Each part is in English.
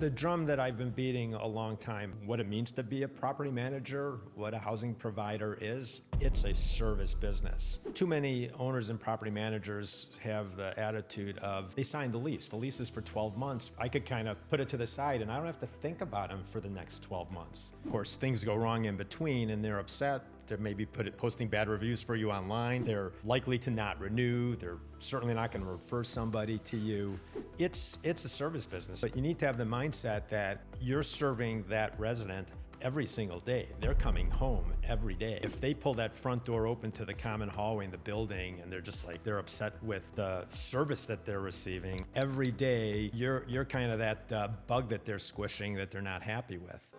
The drum that I've been beating a long time, what it means to be a property manager, what a housing provider is, it's a service business. Too many owners and property managers have the attitude of, they signed the lease. The lease is for 12 months. I could kind of put it to the side and I don't have to think about them for the next 12 months. Of course, things go wrong in between and they're upset. They're maybe posting bad reviews for you online. They're likely to not renew. They're certainly not going to refer somebody to you. It's a service business, but you need to have the mindset that you're serving that resident every single day. They're coming home every day. If they pull that front door open to the common hallway in the building and they're upset with the service that they're receiving, every day you're kind of that bug that they're squishing that they're not happy with.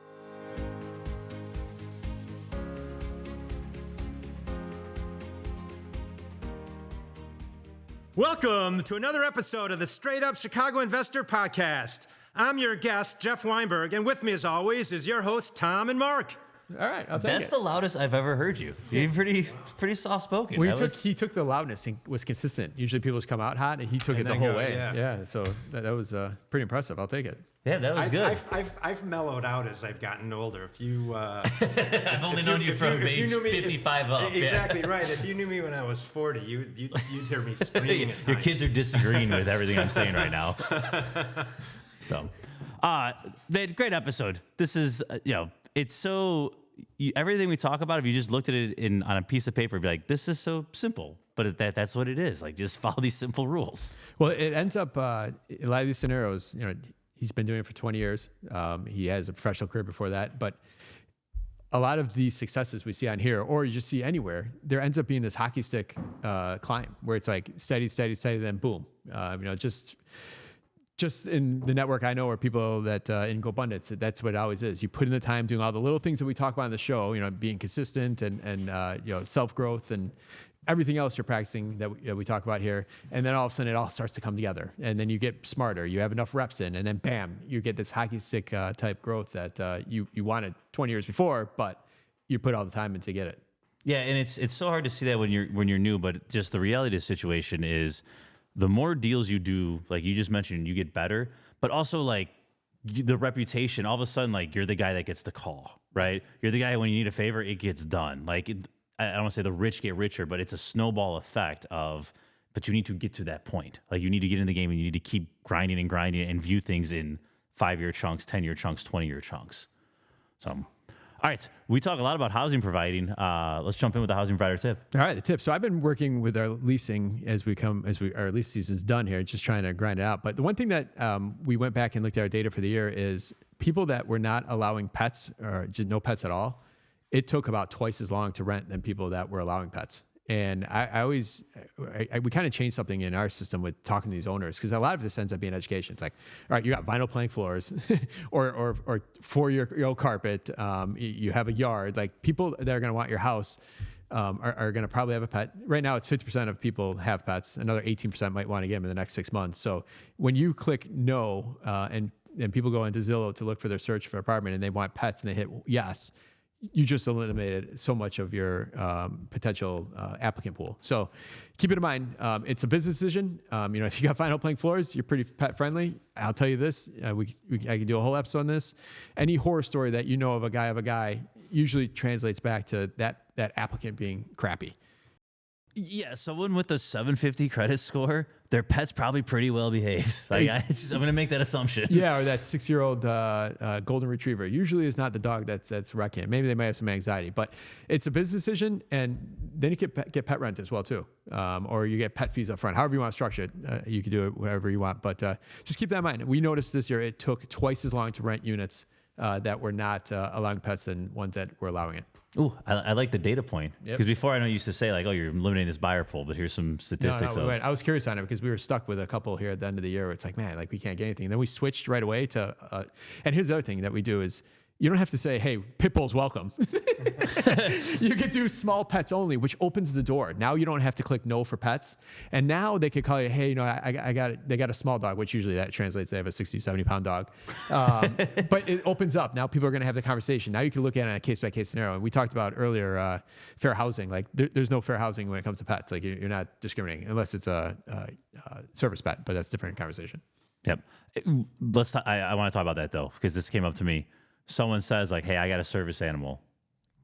Welcome to another episode of the Straight Up Chicago Investor Podcast. I'm your guest, Jeff Weinberg, and with me as always is your host, Tom and Mark. All right, I'll take it. That's the loudest I've ever heard you. You're pretty soft-spoken. Well, he took the loudness and was consistent. Usually people just come out hot, and he took it the whole way. Yeah, so that was pretty impressive. I'll take it. Yeah, that was good. I've mellowed out as I've gotten older. If you, I've only known you from age 55 up. Exactly right. If you knew me when I was 40, you'd hear me screaming at times. Your kids are disagreeing with everything I'm saying right now. So, great episode. This is, it's so, everything we talk about, if you just looked at it on a piece of paper, be like, this is so simple. But that's what it is. Like, just follow these simple rules. Well, it ends up, a lot of these scenarios, he's been doing it for 20 years. He has a professional career before that. But a lot of these successes we see on here, or you just see anywhere, there ends up being this hockey stick climb where it's like steady, then boom. Just in the network I know, or people that in GoBundance, that's what it always is. You put in the time doing all the little things that we talk about on the show, being consistent and self-growth and everything else you're practicing that we talk about here. And then all of a sudden it all starts to come together. And then you get smarter, you have enough reps in, and then bam, you get this hockey stick type growth that you wanted 20 years before, but you put all the time in to get it. Yeah, and it's so hard to see that when you're new, but just the reality of the situation is the more deals you do, like you just mentioned, you get better, but also like the reputation, all of a sudden, like you're the guy that gets the call, right? You're the guy when you need a favor, it gets done. Like I don't want to say the rich get richer, but it's a snowball effect but you need to get to that point. Like you need to get in the game and you need to keep grinding and view things in 5-year chunks, 10-year chunks, 20-year chunks. So, all right, we talk a lot about housing providing. Let's jump in with the housing provider tip. All right, the tip. So I've been working with our leasing as our lease season's done here, just trying to grind it out. But the one thing that we went back and looked at our data for the year is people that were not allowing pets or just no pets at all, it took about twice as long to rent than people that were allowing pets. And we kind of changed something in our system with talking to these owners, because a lot of this ends up being education. It's like, all right, you got vinyl plank floors or 4-year-old carpet. You have a yard. Like people that are going to want your house are going to probably have a pet. Right now, it's 50% of people have pets. Another 18% might want to get them in the next 6 months. So when you click no and people go into Zillow to look for their search for apartment and they want pets and they hit yes, you just eliminated so much of your potential applicant pool. So keep it in mind. It's a business decision. If you got vinyl plank floors, you're pretty pet friendly. I'll tell you this, I can do a whole episode on this. Any horror story that you know of a guy usually translates back to that applicant being crappy. Yeah, someone with a 750 credit score, their pet's probably pretty well behaved. Like I'm going to make that assumption. Yeah, or that 6-year-old golden retriever usually is not the dog that's wrecking it. Maybe they might have some anxiety, but it's a business decision, and then you get pet rent as well too, or you get pet fees up front. However you want to structure it, you can do it whatever you want. But just keep that in mind. We noticed this year it took twice as long to rent units that were not allowing pets than ones that were allowing it. Ooh, I like the data point. Because before I know you used to say like, oh, you're eliminating this buyer pool, but here's some statistics. No, I was curious on it because we were stuck with a couple here at the end of the year where it's like, man, like we can't get anything. And then we switched right away to, and here's the other thing that we do is you don't have to say, hey, pit bulls welcome. You could do small pets only, which opens the door. Now you don't have to click no for pets. And now they could call you, hey, they got a small dog, which usually that translates, they have a 60, 70 pound dog. But it opens up. Now people are going to have the conversation. Now you can look at it in a case by case scenario. And we talked about earlier, fair housing. Like there's no fair housing when it comes to pets. Like you're not discriminating unless it's a service pet, but that's a different conversation. Yep. I want to talk about that though, because this came up to me. Someone says like, "Hey, I got a service animal.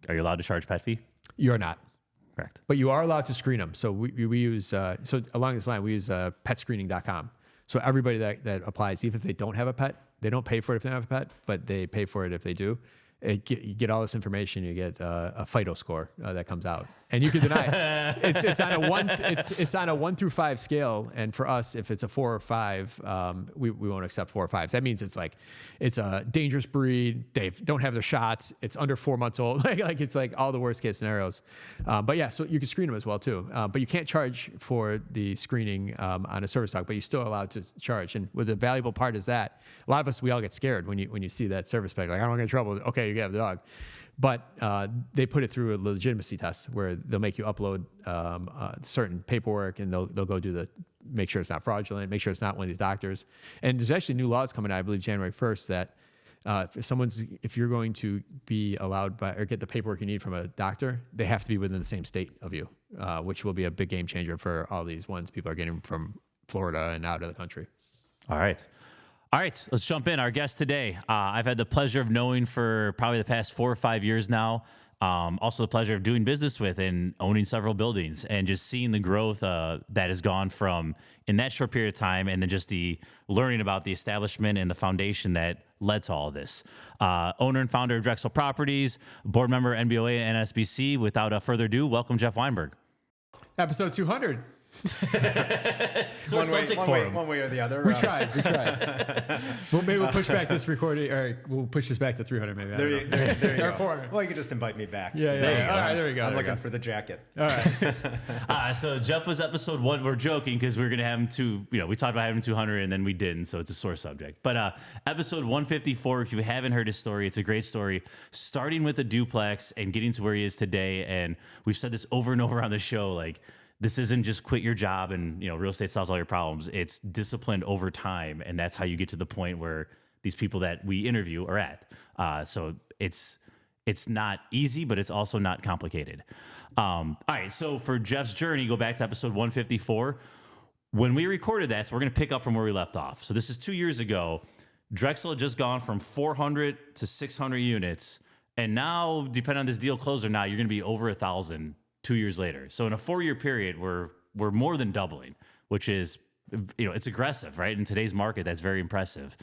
Are you allowed to charge pet fee?" You're not. Correct. But you are allowed to screen them. So we use, so along this line, we use petscreening.com. So everybody that applies, even if they don't have a pet, they don't pay for it if they don't have a pet, but they pay for it if they do. You get all this information. You get a FIDO score that comes out, and you can deny it. It's on a 1 through 5 scale, and for us, if it's a 4 or 5, we won't accept 4 or 5s. That means it's a dangerous breed. They don't have their shots. It's under 4 months old. like it's like all the worst case scenarios. But yeah, so you can screen them as well too. But you can't charge for the screening on a service dog, but you're still allowed to charge. And what the valuable part is that a lot of us, we all get scared when you see that service pet. Like, I don't get in trouble. Okay, you can have the dog. But they put it through a legitimacy test where they'll make you upload certain paperwork, and they'll go make sure it's not fraudulent, make sure it's not one of these doctors. And there's actually new laws coming out, I believe January 1st, that if you're going to be allowed or get the paperwork you need from a doctor, they have to be within the same state of you, which will be a big game changer for all these ones people are getting from Florida and out of the country. All right, let's jump in. Our guest today, I've had the pleasure of knowing for probably the past 4 or 5 years now. Also the pleasure of doing business with and owning several buildings, and just seeing the growth that has gone from in that short period of time, and then just the learning about the establishment and the foundation that led to all of this. Owner and founder of Drexel Properties, board member NBOA and NSBC. Without further ado, welcome Jeff Weinberg. Episode 200. So one way or the other. We tried. Well, maybe we'll push back this recording, or we'll push this back to 300 maybe. There you go. 400. Well, you can just invite me back. Yeah. All right, there we go. I'm looking for the jacket. All right. So Jeff was episode 1. We're joking because we were going to have him we talked about having 200 and then we didn't. So it's a sore subject. But episode 154, if you haven't heard his story, it's a great story. Starting with the duplex and getting to where he is today. And we've said this over and over on the show, like, this isn't just quit your job and, real estate solves all your problems. It's disciplined over time. And that's how you get to the point where these people that we interview are at. So it's not easy, but it's also not complicated. All right. So for Jeff's journey, go back to episode 154. When we recorded that, so we're going to pick up from where we left off. So this is 2 years ago. Drexel had just gone from 400 to 600 units. And now, depending on this deal closed or not, you're going to be over 1,000 2 years later. So in a 4-year period, we're more than doubling, which is, it's aggressive, right? In today's market, that's very impressive.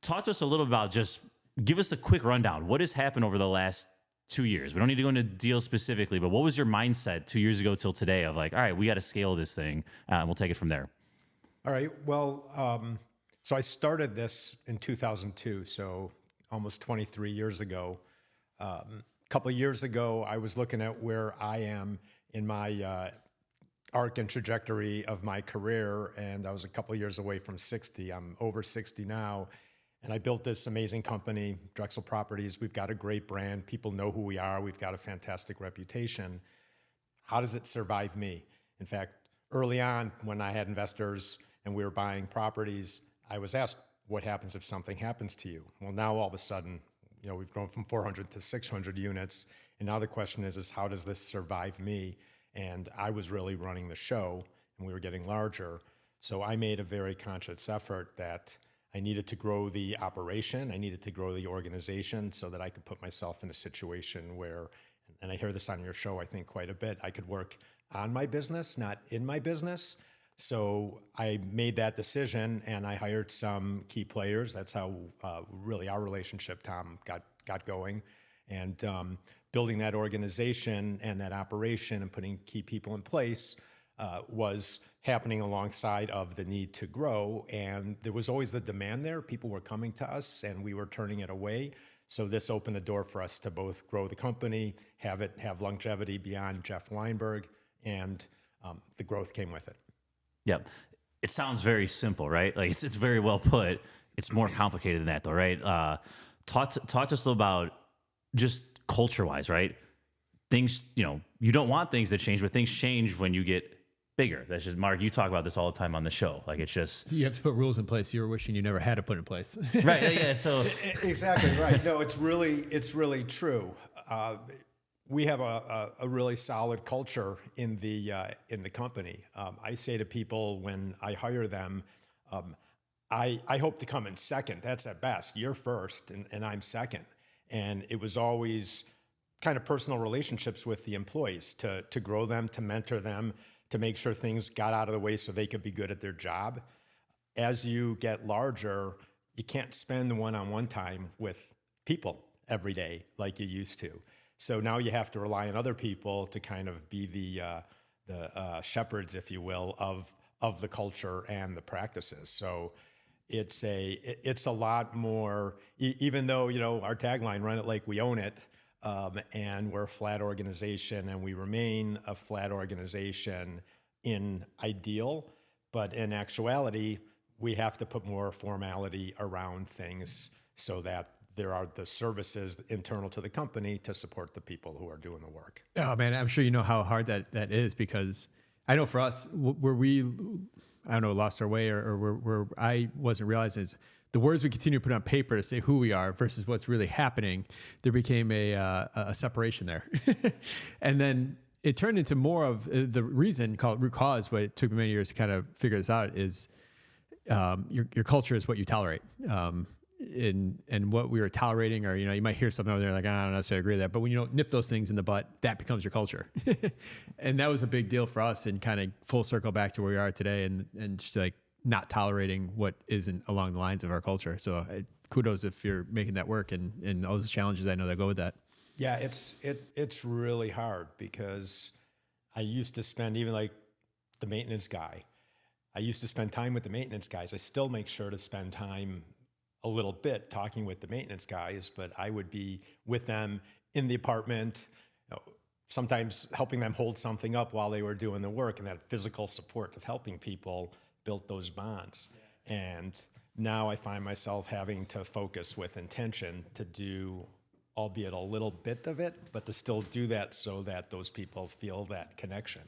Talk to us a little about, just give us a quick rundown. What has happened over the last 2 years? We don't need to go into deals specifically, but what was your mindset 2 years ago till today of like, all right, we got to scale this thing, and we'll take it from there. All right. Well, so I started this in 2002, so almost 23 years ago. Couple of years ago, I was looking at where I am in my arc and trajectory of my career, and I was a couple of years away from 60. I'm over 60 now, and I built this amazing company, Drexel Properties. We've got a great brand. People know who we are. We've got a fantastic reputation. How does it survive me? In fact, early on, when I had investors and we were buying properties, I was asked, what happens if something happens to you? Well, now all of a sudden, we've grown from 400 to 600 units. And now the question is how does this survive me? And I was really running the show, and we were getting larger. So I made a very conscious effort that I needed to grow the operation. I needed to grow the organization so that I could put myself in a situation where, and I hear this on your show, I think quite a bit, I could work on my business, not in my business. So I made that decision, and I hired some key players. That's how really our relationship, Tom, got going. And building that organization and that operation and putting key people in place was happening alongside of the need to grow. And there was always the demand there. People were coming to us, and we were turning it away. So this opened the door for us to both grow the company, have longevity beyond Jeff Weinberg, and the growth came with it. Yep. It sounds very simple, right? Like it's very well put. It's more complicated than that though, right? Talk to us a little about just culture-wise, right? Things, you don't want things to change, but things change when you get bigger. That's just, Mark, you talk about this all the time on the show. Like it's just... You have to put rules in place you were wishing you never had to put in place. Right, yeah, so... Exactly right. No, it's really true. We have a really solid culture in the company. I say to people when I hire them, I hope to come in second. That's at best. You're first, and I'm second. And it was always kind of personal relationships with the employees to grow them, to mentor them, to make sure things got out of the way so they could be good at their job. As you get larger, you can't spend one-on-one time with people every day like you used to. So now you have to rely on other people to kind of be the shepherds, if you will, of the culture and the practices. So it's a lot more, even though, our tagline, run it like we own it, and we're a flat organization, and we remain a flat organization in ideal, but in actuality, we have to put more formality around things so that there are the services internal to the company to support the people who are doing the work. Oh man, I'm sure you know how hard that is, because I know for us, where we, I don't know, lost our way, or where I wasn't realizing is the words we continue to put on paper to say who we are versus what's really happening. There became a separation there. And then it turned into more of the reason, called root cause, but it took me many years to kind of figure this out, is your culture is what you tolerate. And what we were tolerating, or, you might hear something over there like, I don't necessarily agree with that. But when you don't nip those things in the butt, that becomes your culture. And that was a big deal for us, and kind of full circle back to where we are today, and just like not tolerating what isn't along the lines of our culture. So kudos if you're making that work, and all those challenges I know that go with that. Yeah, it's really hard, because I used to spend, even like the maintenance guy, I used to spend time with the maintenance guys. I still make sure to spend time a little bit talking with the maintenance guys, but I would be with them in the apartment, sometimes helping them hold something up while they were doing the work, and that physical support of helping people built those bonds. Yeah. And now I find myself having to focus with intention to do, albeit a little bit of it, but to still do that so that those people feel that connection.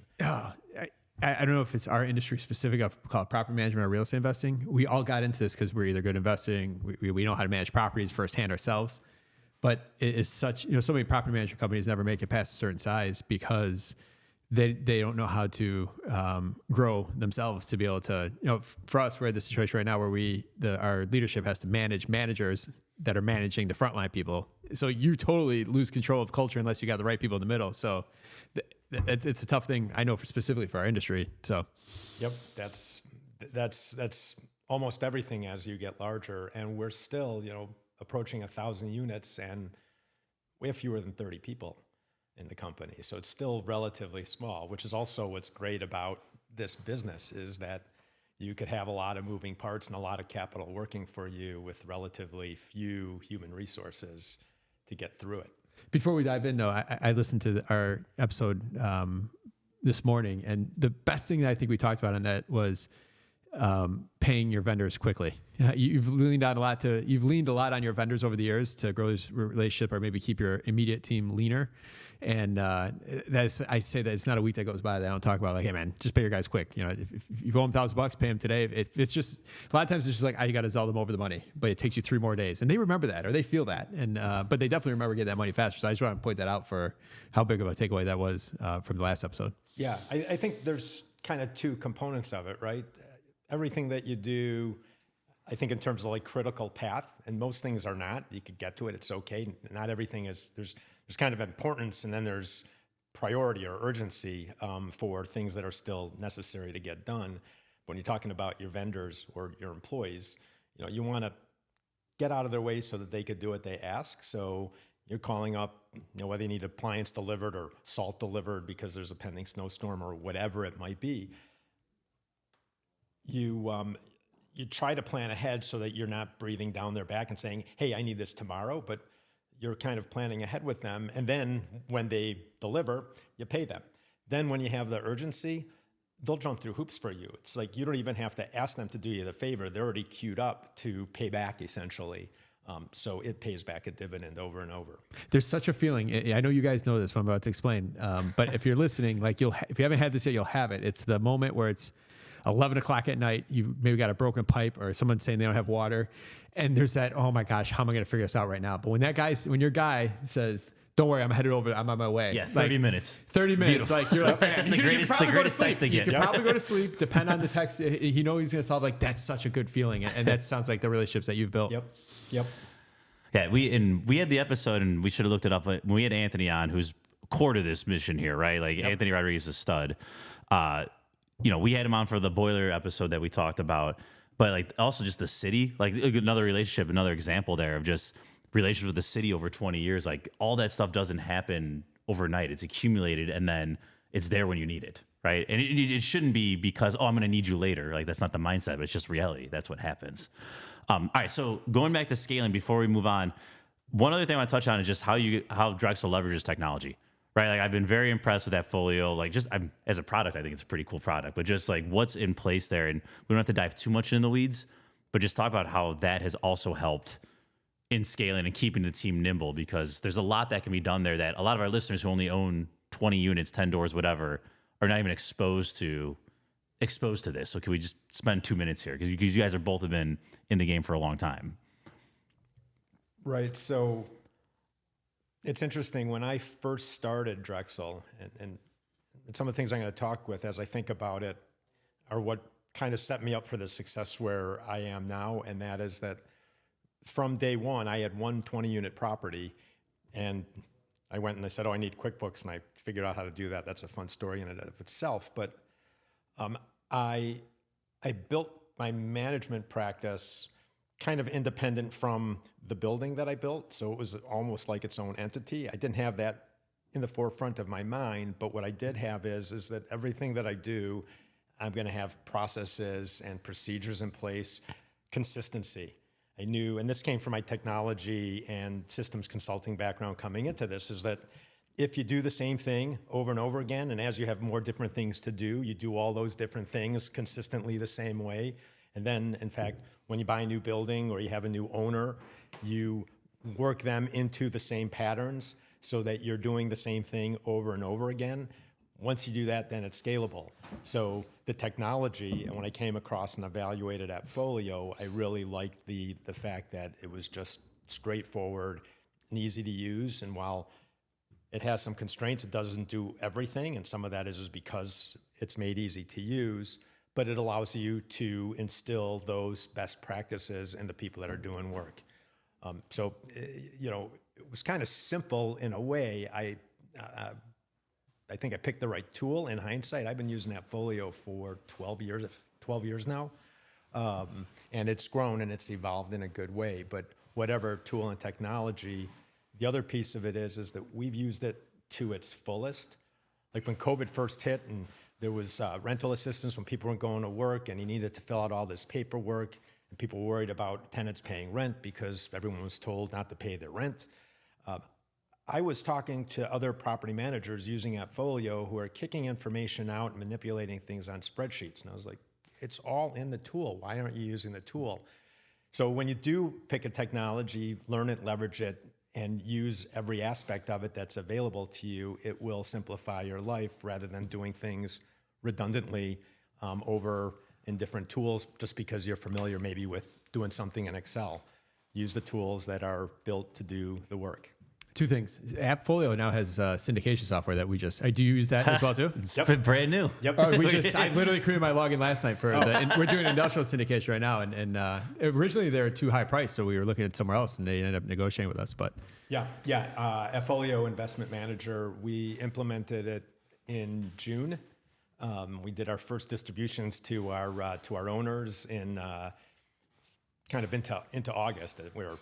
I don't know if it's our industry specific. I'll call it property management or real estate investing. We all got into this because we're either good investing, we know how to manage properties firsthand ourselves, but it is such, so many property management companies never make it past a certain size because they don't know how to grow themselves to be able to, for us, we're at the situation right now where our leadership has to manage managers that are managing the frontline people. So you totally lose control of culture unless you got the right people in the middle. So it's a tough thing, I know, specifically for our industry. So, yep, that's almost everything as you get larger, and we're still, approaching 1,000 units, and we have fewer than 30 people in the company. So it's still relatively small, which is also what's great about this business, is that you could have a lot of moving parts and a lot of capital working for you with relatively few human resources to get through it. Before we dive in, though, I listened to our episode this morning, and the best thing that I think we talked about on that was paying your vendors quickly. You've leaned a lot on your vendors over the years to grow this relationship, or maybe keep your immediate team leaner. And I say that it's not a week that goes by that I don't talk about, like, hey man, just pay your guys quick. If you owe them $1,000, pay them today. It's just, a lot of times it's just like, you got to sell them over the money, but it takes you 3 more days, and they remember that, or they feel that. And but they definitely remember getting that money faster. So I just want to point that out for how big of a takeaway that was from the last episode. Yeah, I think there's kind of 2 components of it, right? Everything that you do, I think, in terms of like critical path, and most things are not. You could get to it, it's okay. Not everything is, there's kind of importance, and then there's priority or urgency for things that are still necessary to get done. When you're talking about your vendors or your employees, you want to get out of their way so that they could do what they ask. So you're calling up, whether you need appliance delivered or salt delivered because there's a pending snowstorm or whatever it might be. You try to plan ahead so that you're not breathing down their back and saying, hey, I need this tomorrow, but you're kind of planning ahead with them. And then when they deliver, you pay them. Then when you have the urgency, they'll jump through hoops for you. It's like you don't even have to ask them to do you the favor. They're already queued up to pay back, essentially. So it pays back a dividend over and over. There's such a feeling. I know you guys know this, what I'm about to explain. But if you're listening, like if you haven't had this yet, you'll have it. It's the moment where it's 11 o'clock at night, you maybe got a broken pipe, or someone's saying they don't have water. And there's that, oh my gosh, how am I going to figure this out right now? But when your guy says, don't worry, I'm headed over. I'm on my way. Yeah, 30 minutes. 30 minutes. Beautiful. Like you're like, That's the you greatest, probably the go to greatest text sleep. to You get. could probably go to sleep, depend on the text. You know he's going to solve. Like, that's such a good feeling. And that sounds like the relationships that you've built. Yep. Yeah, we had the episode, and we should have looked it up. But when we had Anthony on, who's core to this mission here, right? Like Anthony Rodriguez is a stud. We had him on for the boiler episode that we talked about, but like also just the city, like another relationship, another example there of just relationship with the city over 20 years. Like all that stuff doesn't happen overnight. It's accumulated, and then it's there when you need it, right? And it shouldn't be because, I'm going to need you later. Like that's not the mindset, but it's just reality. That's what happens. All right, so going back to scaling before we move on, one other thing I want to touch on is just how Drexel leverages technology, right? Like I've been very impressed with that folio. Like as a product, I think it's a pretty cool product, but just like what's in place there. And we don't have to dive too much in the weeds, but just talk about how that has also helped in scaling and keeping the team nimble, because there's a lot that can be done there that a lot of our listeners who only own 20 units, 10 doors, whatever, are not even exposed to this. So can we just spend 2 minutes here? Because you guys are both have been in the game for a long time. Right. So it's interesting. When I first started Drexel, and some of the things I'm going to talk with as I think about it are what kind of set me up for the success where I am now. And that is that from day one, I had one 20-unit property, and I went and I said, I need QuickBooks, and I figured out how to do that. That's a fun story in and of itself. But I built my management practice kind of independent from the building that I built. So it was almost like its own entity. I didn't have that in the forefront of my mind, but what I did have is that everything that I do, I'm going to have processes and procedures in place, consistency. I knew, and this came from my technology and systems consulting background coming into this, is that if you do the same thing over and over again, and as you have more different things to do, you do all those different things consistently the same way. And then, in fact, when you buy a new building or you have a new owner, you work them into the same patterns so that you're doing the same thing over and over again. Once you do that, then it's scalable. So the technology, and when I came across and evaluated Appfolio, I really liked the fact that it was just straightforward and easy to use. And while it has some constraints, it doesn't do everything, and some of that is because it's made easy to use, but it allows you to instill those best practices in the people that are doing work. It was kind of simple in a way. I think I picked the right tool in hindsight. I've been using Appfolio for 12 years now, and it's grown and it's evolved in a good way. But whatever tool and technology, the other piece of it is that we've used it to its fullest. Like when COVID first hit and there was rental assistance when people weren't going to work and you needed to fill out all this paperwork, and people were worried about tenants paying rent because everyone was told not to pay their rent. I was talking to other property managers using Appfolio who are kicking information out and manipulating things on spreadsheets. And I was like, it's all in the tool. Why aren't you using the tool? So when you do pick a technology, learn it, leverage it, and use every aspect of it that's available to you, it will simplify your life rather than doing things redundantly over in different tools just because you're familiar maybe with doing something in Excel. Use the tools that are built to do the work. Two things. Appfolio now has syndication software that we just. Do you use that as well too? It's brand new. Yep. I literally created my login last night for we're doing industrial syndication right now, and originally they were too high priced, so we were looking at somewhere else, and they ended up negotiating with us. But Appfolio Investment Manager, we implemented it in June. We did our first distributions to our owners in kind of into August. We were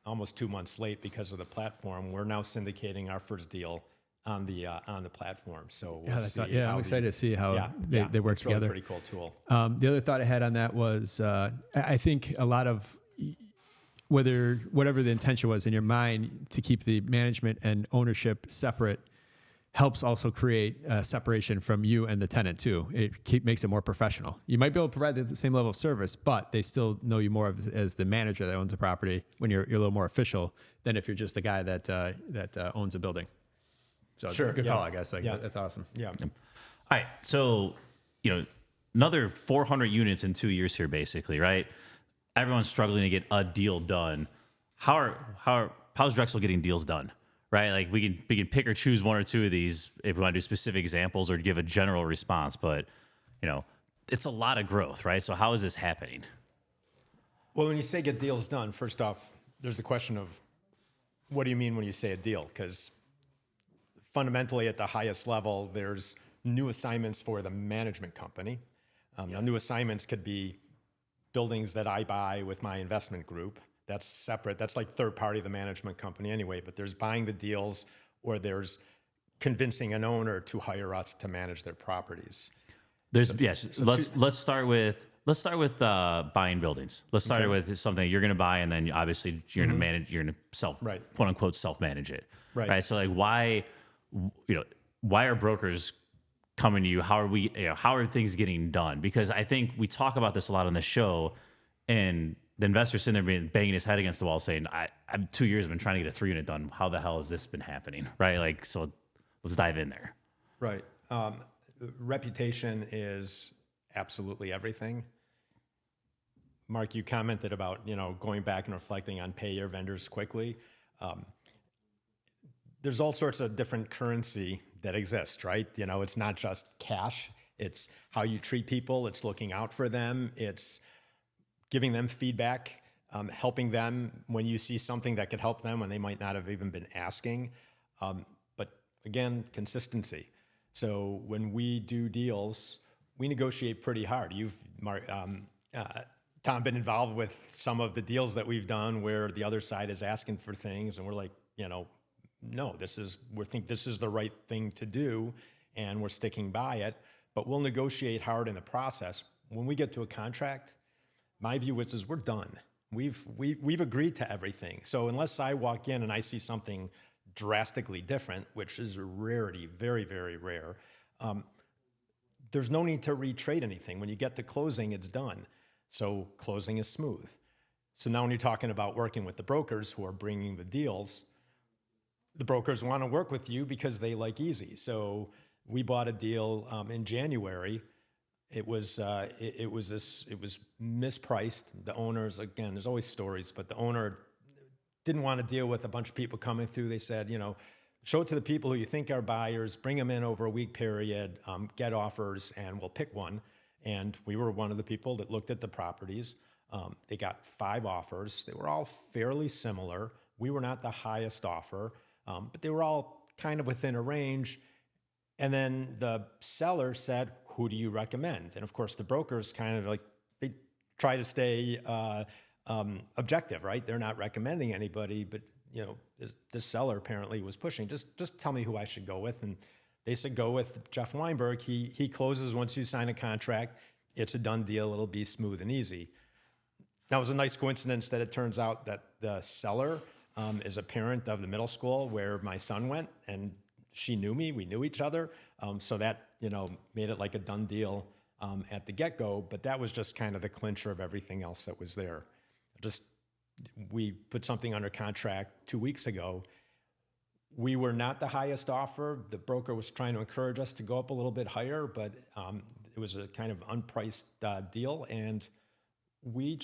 almost 2 months late because of the platform. We're now syndicating our first deal on the platform. So we'll I'm excited to see how they work it's together. Really pretty cool tool. The other thought I had on that was I think a lot of whatever the intention was in your mind to keep the management and ownership separate helps also create a separation from you and the tenant too. It makes it more professional. You might be able to provide the same level of service, but they still know you more as the manager that owns the property when you're a little more official than if you're just the guy that owns a building. So Sure, good call, I guess. That's awesome. Yeah. All right, so another 400 units in 2 years here, basically, right? Everyone's struggling to get a deal done. How's Drexel getting deals done? right? Like we can pick or choose one or two of these if we want to do specific examples or give a general response, but it's a lot of growth, right? So how is this happening? Well, when you say get deals done, first off, there's the question of what do you mean when you say a deal? Because fundamentally at the highest level, there's new assignments for the management company. Now, new assignments could be buildings that I buy with my investment group. That's separate. That's like third party, the management company anyway, but there's buying the deals or there's convincing an owner to hire us to manage their properties. Let's start with buying buildings. Let's start with something you're going to buy, and then obviously you're going to manage. You're going to quote unquote self manage it. Right. So like why are brokers coming to you? How are things getting done? Because I think we talk about this a lot on the show, and the investor sitting there banging his head against the wall saying, I'm 2 years, I've been trying to get a 3-unit done. How the hell has this been happening? Right. Like, so let's dive in there. Right. Reputation is absolutely everything. Mark, you commented about, going back and reflecting on pay your vendors quickly. There's all sorts of different currency that exists, right? It's not just cash. It's how you treat people. It's looking out for them. It's giving them feedback, helping them when you see something that could help them when they might not have even been asking. But again, consistency. So when we do deals, we negotiate pretty hard. Tom, been involved with some of the deals that we've done where the other side is asking for things, and we're like, no, we think this is the right thing to do, and we're sticking by it. But we'll negotiate hard in the process. When we get to a contract, my view is we're done. We've agreed to everything. So unless I walk in and I see something drastically different, which is a rarity, very, very rare, there's no need to retrade anything. When you get to closing, it's done. So closing is smooth. So now when you're talking about working with the brokers who are bringing the deals, the brokers want to work with you because they like easy. So we bought a deal in January. It was mispriced. The owners, again, there's always stories, but the owner didn't want to deal with a bunch of people coming through. They said, show it to the people who you think are buyers, bring them in over a week period, get offers, and we'll pick one. And we were one of the people that looked at the properties. They got 5 offers. They were all fairly similar. We were not the highest offer, but they were all kind of within a range. And then the seller said, who do you recommend? And of course, the brokers kind of they try to stay objective, right? They're not recommending anybody, but this seller apparently was pushing, just tell me who I should go with. And they said, go with Jeff Weinberg. He closes once you sign a contract. It's a done deal. It'll be smooth and easy. Now, it was a nice coincidence that it turns out that the seller is a parent of the middle school where my son went, and she knew me. We knew each other. So that, made it like a done deal at the get-go. But that was just kind of the clincher of everything else that was there. We put something under contract 2 weeks ago. We were not the highest offer. The broker was trying to encourage us to go up a little bit higher, but it was a kind of unpriced deal, and we're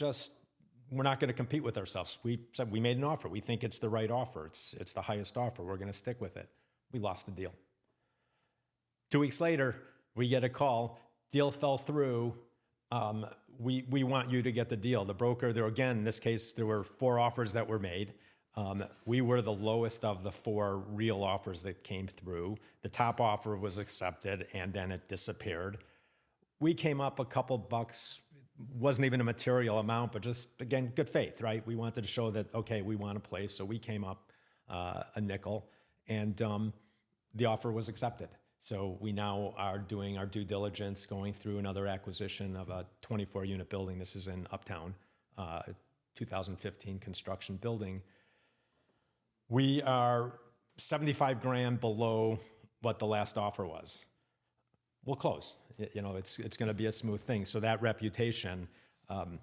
not going to compete with ourselves. We said we made an offer. We think it's the right offer. It's the highest offer. We're going to stick with it. We lost the deal. 2 weeks later, we get a call. Deal fell through. We want you to get the deal. The broker, in this case, there were 4 offers that were made. We were the lowest of the 4 real offers that came through. The top offer was accepted, and then it disappeared. We came up a couple bucks, wasn't even a material amount, but just, again, good faith, right? We wanted to show that, okay, we want a place, so we came up a nickel, and the offer was accepted. So we now are doing our due diligence, going through another acquisition of a 24-unit building. This is in Uptown, 2015 construction building. We are $75,000 below what the last offer was. We'll close. It's going to be a smooth thing. So that reputation, Tom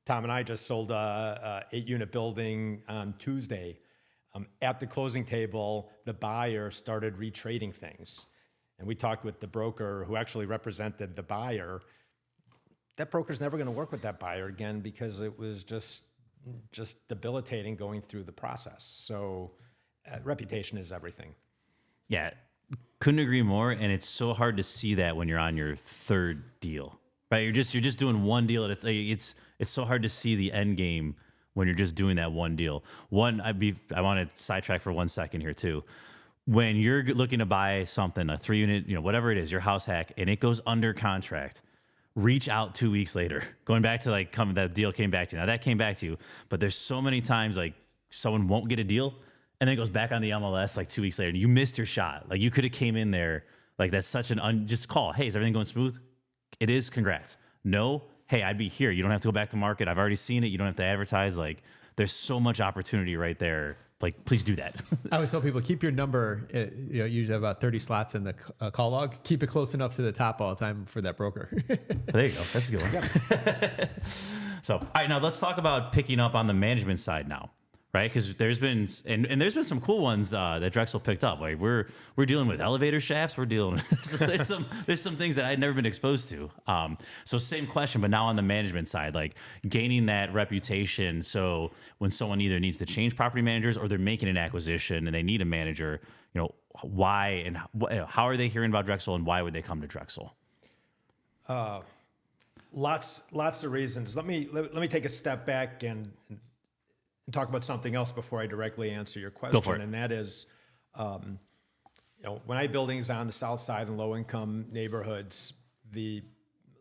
and I just sold a 8-unit building on Tuesday. At the closing table, the buyer started retrading things. And we talked with the broker who actually represented the buyer. That broker's never going to work with that buyer again because it was just just debilitating going through the process. So reputation is everything. Yeah, couldn't agree more. And it's so hard to see that when you're on your third deal, right? You're just doing one deal. It's so hard to see the end game when you're just doing that one deal. I want to sidetrack for 1 second here too. When you're looking to buy something, a 3-unit, whatever it is, your house hack, and it goes under contract, reach out 2 weeks later. Going back to that deal came back to you. Now that came back to you, but there's so many times like someone won't get a deal and then it goes back on the MLS like 2 weeks later and you missed your shot. Like you could have came in there. Like that's such just call. Hey, is everything going smooth? It is. Congrats. No. Hey, I'd be here. You don't have to go back to market. I've already seen it. You don't have to advertise. Like there's so much opportunity right there. Like, please do that. I always tell people, keep your number, usually have about 30 slots in the call log. Keep it close enough to the top all the time for that broker. There you go. That's a good one. So, all right, now let's talk about picking up on the management side now, right? Because there's been some cool ones that Drexel picked up. Like we're dealing with elevator shafts. We're dealing with there's some things that I'd never been exposed to. So same question, but now on the management side, like gaining that reputation. So when someone either needs to change property managers or they're making an acquisition and they need a manager, why and how are they hearing about Drexel and why would they come to Drexel? Lots of reasons. Let me take a step back and talk about something else before I directly answer your question. Go for it. And that is, when I buildings on the south side in low-income neighborhoods, a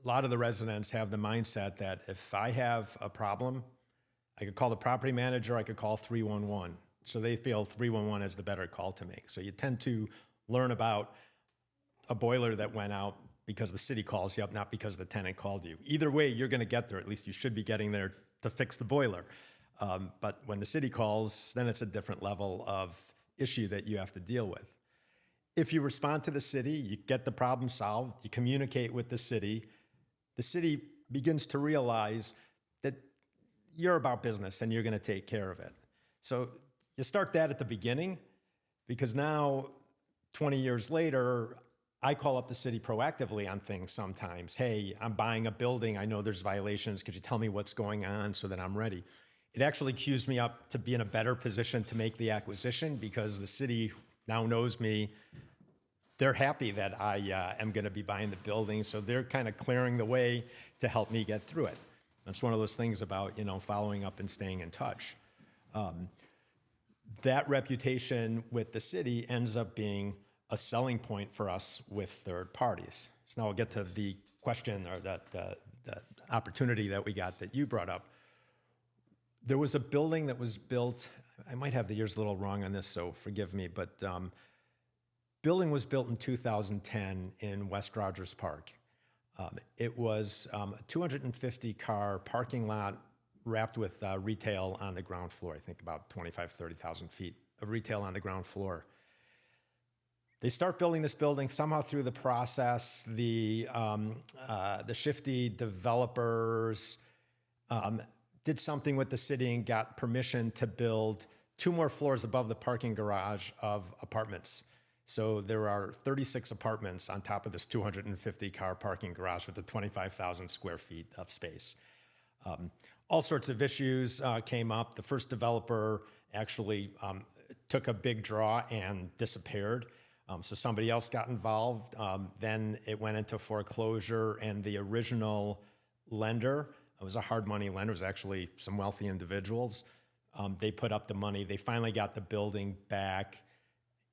lot of the residents have the mindset that if I have a problem, I could call the property manager, I could call 311. So they feel 311 is the better call to make. So you tend to learn about a boiler that went out because the city calls you up, not because the tenant called you. Either way, you're going to get there. At least you should be getting there to fix the boiler. But when the city calls, then it's a different level of issue that you have to deal with. If you respond to the city, you get the problem solved, you communicate with the city begins to realize that you're about business and you're going to take care of it. So you start that at the beginning, because now, 20 years later, I call up the city proactively on things sometimes. Hey, I'm buying a building. I know there's violations. Could you tell me what's going on so that I'm ready? It actually cues me up to be in a better position to make the acquisition because the city now knows me. They're happy that I am going to be buying the building, so they're kind of clearing the way to help me get through it. That's one of those things about following up and staying in touch. That reputation with the city ends up being a selling point for us with third parties. So now I'll get to the question or the opportunity that we got that you brought up. There was a building that was built, I might have the years a little wrong on this, so forgive me, but building was built in 2010 in West Rogers Park. It was a 250-car parking lot wrapped with retail on the ground floor, I think about 30,000 feet of retail on the ground floor. They start building this building. Somehow through the process, the shifty developers did something with the city and got permission to build 2 more floors above the parking garage of apartments. So there are 36 apartments on top of this 250-car parking garage with the 25,000 square feet of space. All sorts of issues came up. The first developer actually took a big draw and disappeared. So somebody else got involved. Then it went into foreclosure, and the original lender, it was a hard money lender, it was actually some wealthy individuals. They put up the money. They finally got the building back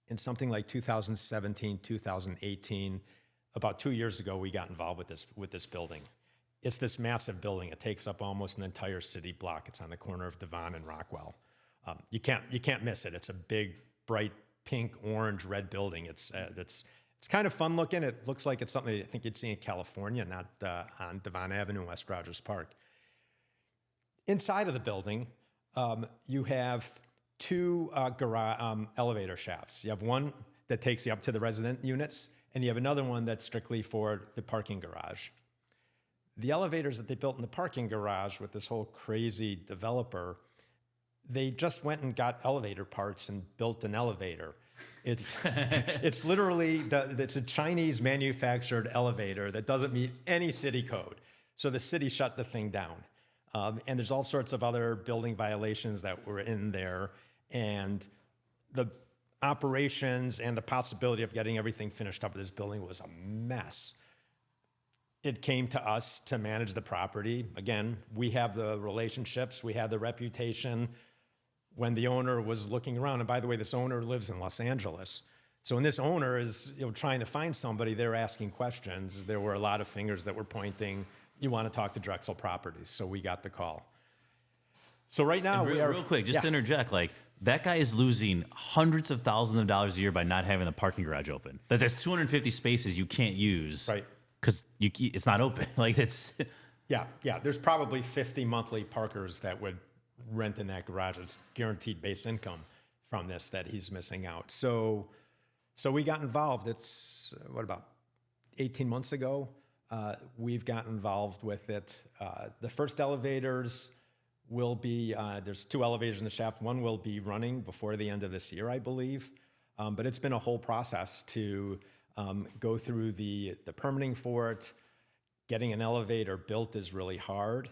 in something like 2017, 2018. About 2 years ago, we got involved with this building. It's this massive building. It takes up almost an entire city block. It's on the corner of Devon and Rockwell. You can't miss it. It's a big, bright, pink, orange, red building. It's kind of fun looking. It looks like it's something I think you'd see in California, not on Devon Avenue in West Rogers Park. Inside of the building, you have 2 elevator shafts. You have one that takes you up to the resident units, and you have another one that's strictly for the parking garage. The elevators that they built in the parking garage with this whole crazy developer, they just went and got elevator parts and built an elevator. It's literally, it's a Chinese manufactured elevator that doesn't meet any city code. So the city shut the thing down. And there's all sorts of other building violations that were in there. And the operations and the possibility of getting everything finished up with this building was a mess. It came to us to manage the property. Again, we have the relationships, we had the reputation. When the owner was looking around, and by the way, this owner lives in Los Angeles. So when this owner is trying to find somebody, they're asking questions. There were a lot of fingers that were pointing, you want to talk to Drexel Properties. So we got the call. So right now we are— Real quick, just to interject, like, that guy is losing hundreds of thousands of dollars a year by not having the parking garage open. There's 250 spaces you can't use. Right. Because it's not open. Like, it's... Yeah. There's probably 50 monthly parkers that would rent in that garage. It's guaranteed base income from this that he's missing out. So we got involved. It's, about 18 months ago? We've gotten involved with it. The first elevators will be, there's 2 elevators in the shaft. One will be running before the end of this year, I believe. But it's been a whole process to go through the permitting for it. Getting an elevator built is really hard.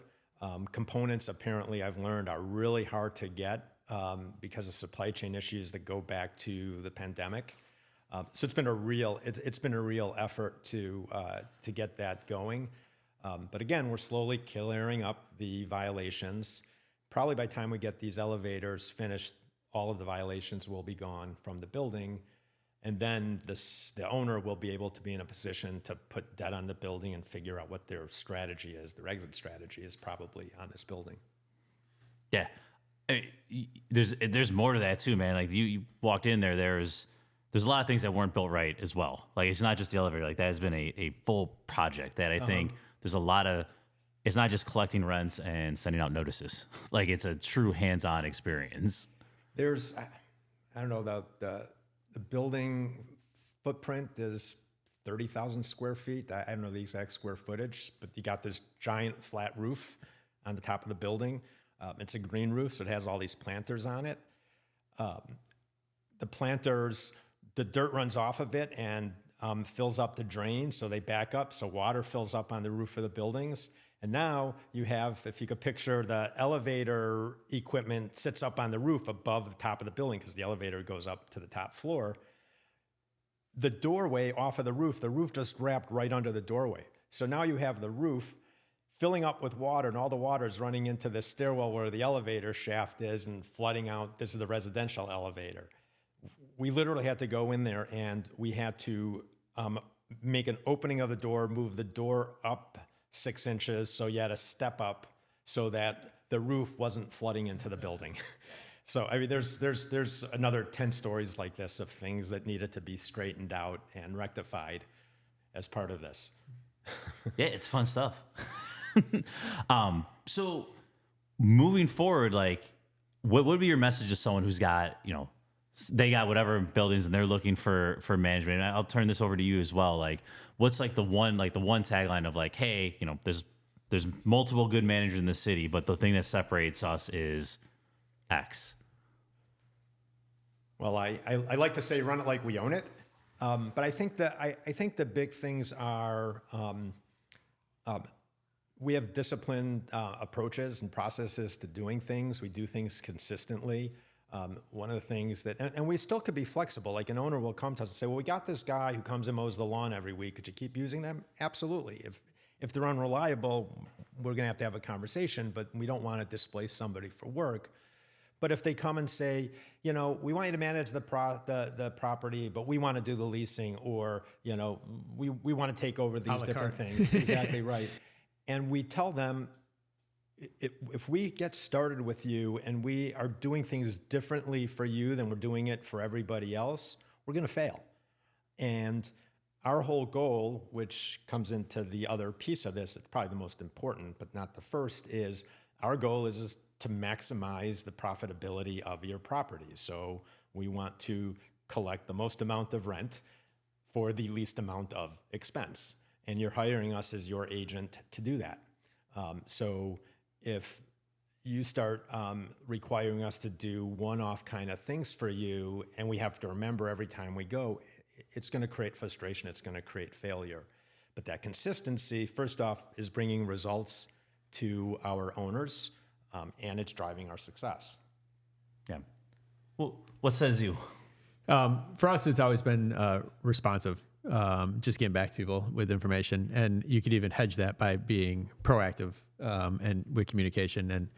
Components, apparently, I've learned, are really hard to get because of supply chain issues that go back to the pandemic. So it's been a real effort to get that going. But again, we're slowly clearing up the violations. Probably by the time we get these elevators finished, all of the violations will be gone from the building. And then the owner will be able to be in a position to put debt on the building and figure out what their strategy is, their exit strategy is probably on this building. Yeah. I mean, there's more to that too, man. Like, you walked in there, there's a lot of things that weren't built right as well. Like, it's not just the elevator. Like, that has been a full project that I think there's a lot of, it's not just collecting rents and sending out notices. Like, it's a true hands-on experience. There's, I don't know, the building footprint is 30,000 square feet. I don't know the exact square footage, but you got this giant flat roof on the top of the building. It's a green roof, so it has all these planters on it. The planters, the dirt runs off of it and fills up the drain, so they back up, so water fills up on the roof of the buildings. And now you have, if you could picture, the elevator equipment sits up on the roof above the top of the building because the elevator goes up to the top floor. The doorway off of the roof just wrapped right under the doorway. So now you have the roof filling up with water, and all the water is running into the stairwell where the elevator shaft is and flooding out. This is the residential elevator. We literally had to go in there and we had to make an opening of the door, move the door up 6 inches, so you had to step up so that the roof wasn't flooding into the building. So I mean, there's another 10 stories like this of things that needed to be straightened out and rectified as part of this. Yeah, it's fun stuff. So moving forward, like, what would be your message to someone who's got, they got whatever buildings and they're looking for management? And I'll turn this over to you as well. Like, what's the one tagline of like, hey, there's multiple good managers in the city, but the thing that separates us is X. Well, I like to say run it like we own it. But I think the big things are we have disciplined approaches and processes to doing things. We do things consistently. One of the things that, and we still could be flexible, like an owner will come to us and say, well, we got this guy who comes and mows the lawn every week. Could you keep using them? Absolutely. If they're unreliable, we're going to have a conversation, but we don't want to displace somebody for work. But if they come and say, we want you to manage the property, but we want to do the leasing, or, we want to take over these different things. Exactly right. And we tell them, if we get started with you and we are doing things differently for you than we're doing it for everybody else, we're going to fail. And our whole goal, which comes into the other piece of this, it's probably the most important, but not the first, is our goal is to maximize the profitability of your property. So we want to collect the most amount of rent for the least amount of expense. And you're hiring us as your agent to do that. So if you start requiring us to do one-off kind of things for you, and we have to remember every time we go, it's going to create frustration. It's going to create failure. But that consistency, first off, is bringing results to our owners, and it's driving our success. Yeah. Well, what says you? For us, it's always been responsive, just getting back to people with information. And you could even hedge that by being proactive and with communication. And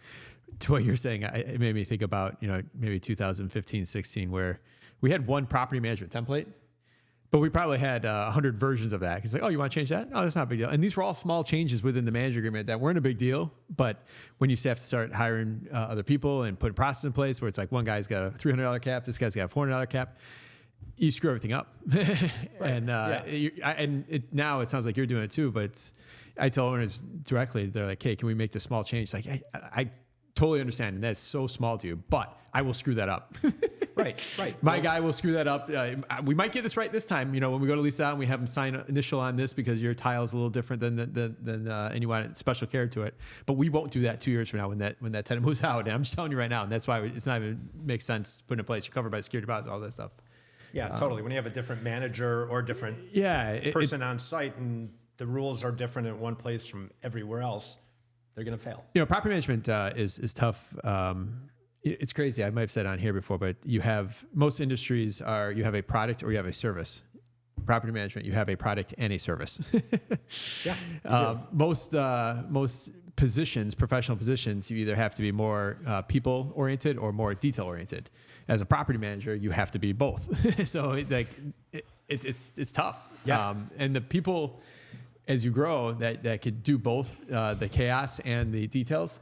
to what you're saying, it made me think about, maybe 2015, 16, where we had one property management template, but we probably had 100 versions of that. It's like, oh, you want to change that? Oh, that's not a big deal. And these were all small changes within the manager agreement that weren't a big deal. But when you have to start hiring other people and putting process in place where it's like one guy's got a $300 cap, this guy's got a $400 cap, you screw everything up. And now it sounds like you're doing it too. But I tell owners directly, they're like, hey, can we make this small change? Like, I totally understand. And that's so small to you, but I will screw that up. Right. My guy will screw that up. We might get this right this time. When we go to lease out and we have them sign initial on this because your tile is a little different than and you want special care to it. But we won't do that 2 years from now when that tenant moves out. And I'm just telling you right now, and that's why it's not even makes sense putting in place. You're covered by security deposit, all that stuff. Yeah, totally. When you have a different manager or different person on site and the rules are different in one place from everywhere else, they're going to fail. Property management is tough. It's crazy. I might have said on here before, but most industries you have a product or you have a service. Property management, you have a product and a service. Yeah. Most positions, professional positions, you either have to be more people oriented or more detail oriented. As a property manager, you have to be both. So it's tough. Yeah. And the people, as you grow, that could do both the chaos and the details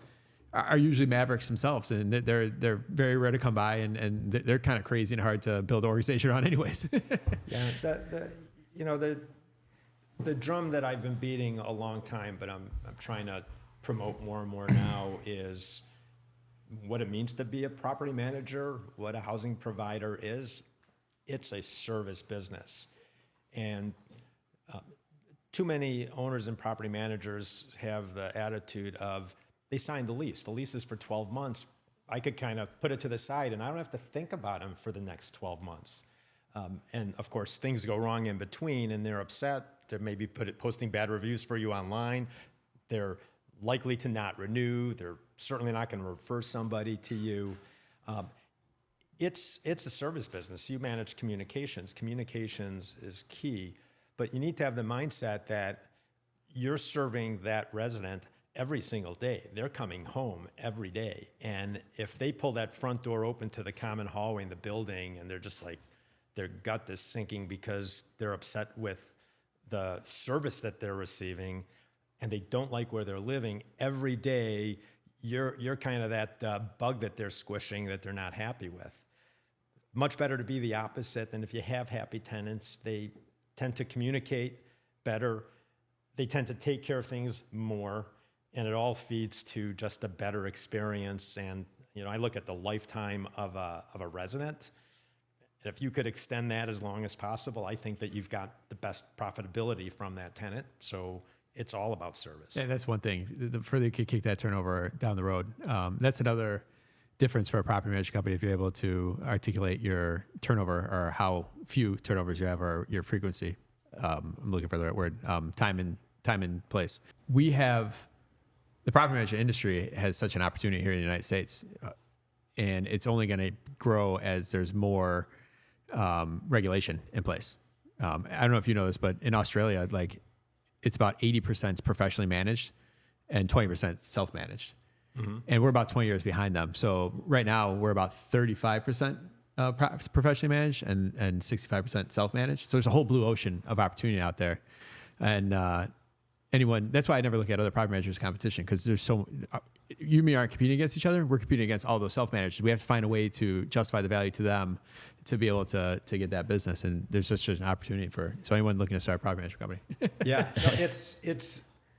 are usually mavericks themselves, and they're very rare to come by, and they're kind of crazy and hard to build an organization around anyways. Yeah, the drum that I've been beating a long time, but I'm trying to promote more and more now is what it means to be a property manager, what a housing provider is. It's a service business, and too many owners and property managers have the attitude of they signed the lease. The lease is for 12 months. I could kind of put it to the side and I don't have to think about them for the next 12 months. And of course, things go wrong in between and they're upset. They're maybe posting bad reviews for you online. They're likely to not renew. They're certainly not going to refer somebody to you. It's a service business. You manage communications. Communications is key, but you need to have the mindset that you're serving that resident every single day. They're coming home every day. And if they pull that front door open to the common hallway in the building and they're just like, their gut is sinking because they're upset with the service that they're receiving and they don't like where they're living, every day you're kind of that bug that they're squishing that they're not happy with. Much better to be the opposite. And if you have happy tenants, they tend to communicate better. They tend to take care of things more. And it all feeds to just a better experience. And, I look at the lifetime of a resident. And if you could extend that as long as possible, I think that you've got the best profitability from that tenant. So it's all about service. And that's one thing. The further you could kick that turnover down the road, that's another difference for a property management company if you're able to articulate your turnover or how few turnovers you have or your frequency. I'm looking for the right word. Time and place. The property management industry has such an opportunity here in the United States, and it's only going to grow as there's more regulation in place. I don't know if you know this, but in Australia, it's about 80% professionally managed and 20% self-managed. Mm-hmm. And we're about 20 years behind them. So right now we're about 35% professionally managed and 65% self-managed. So there's a whole blue ocean of opportunity out there. And that's why I never look at other property managers' competition, because there's you and me aren't competing against each other. We're competing against all those self-managed. We have to find a way to justify the value to them to be able to get that business. And there's just an opportunity so anyone looking to start a property management company. Yeah, no,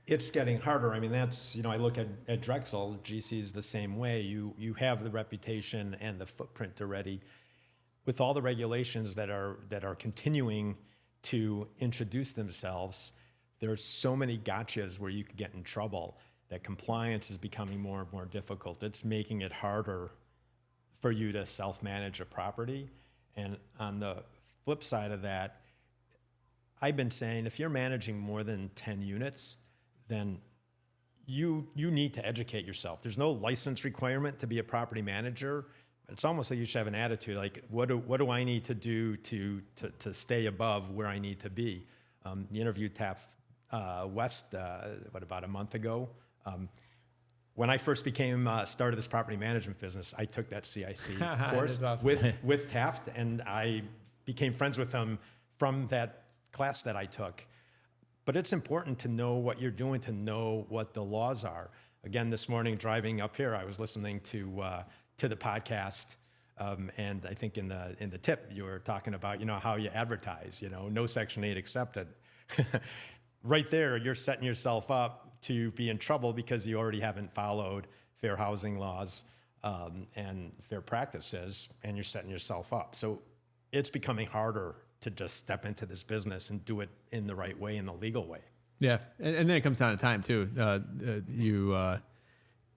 it's getting harder. I mean, I look at Drexel. GC's the same way. You have the reputation and the footprint already. With all the regulations that are continuing to introduce themselves, there's so many gotchas where you could get in trouble that compliance is becoming more and more difficult. It's making it harder for you to self-manage a property. And on the flip side of that, I've been saying if you're managing more than 10 units, then you need to educate yourself. There's no license requirement to be a property manager. It's almost like you should have an attitude like, what do I need to do to stay above where I need to be? You interviewed Taft West, about a month ago. When I first started this property management business, I took that CIC course awesome. with Taft, and I became friends with him from that class that I took. But it's important to know what you're doing, to know what the laws are. Again, this morning driving up here, I was listening to the podcast, and I think in the tip you were talking about how you advertise. No Section 8 accepted. Right there, you're setting yourself up to be in trouble because you already haven't followed fair housing laws and fair practices, and you're setting yourself up. So it's becoming harder to just step into this business and do it in the right way, in the legal way. Yeah, and then it comes down to time too.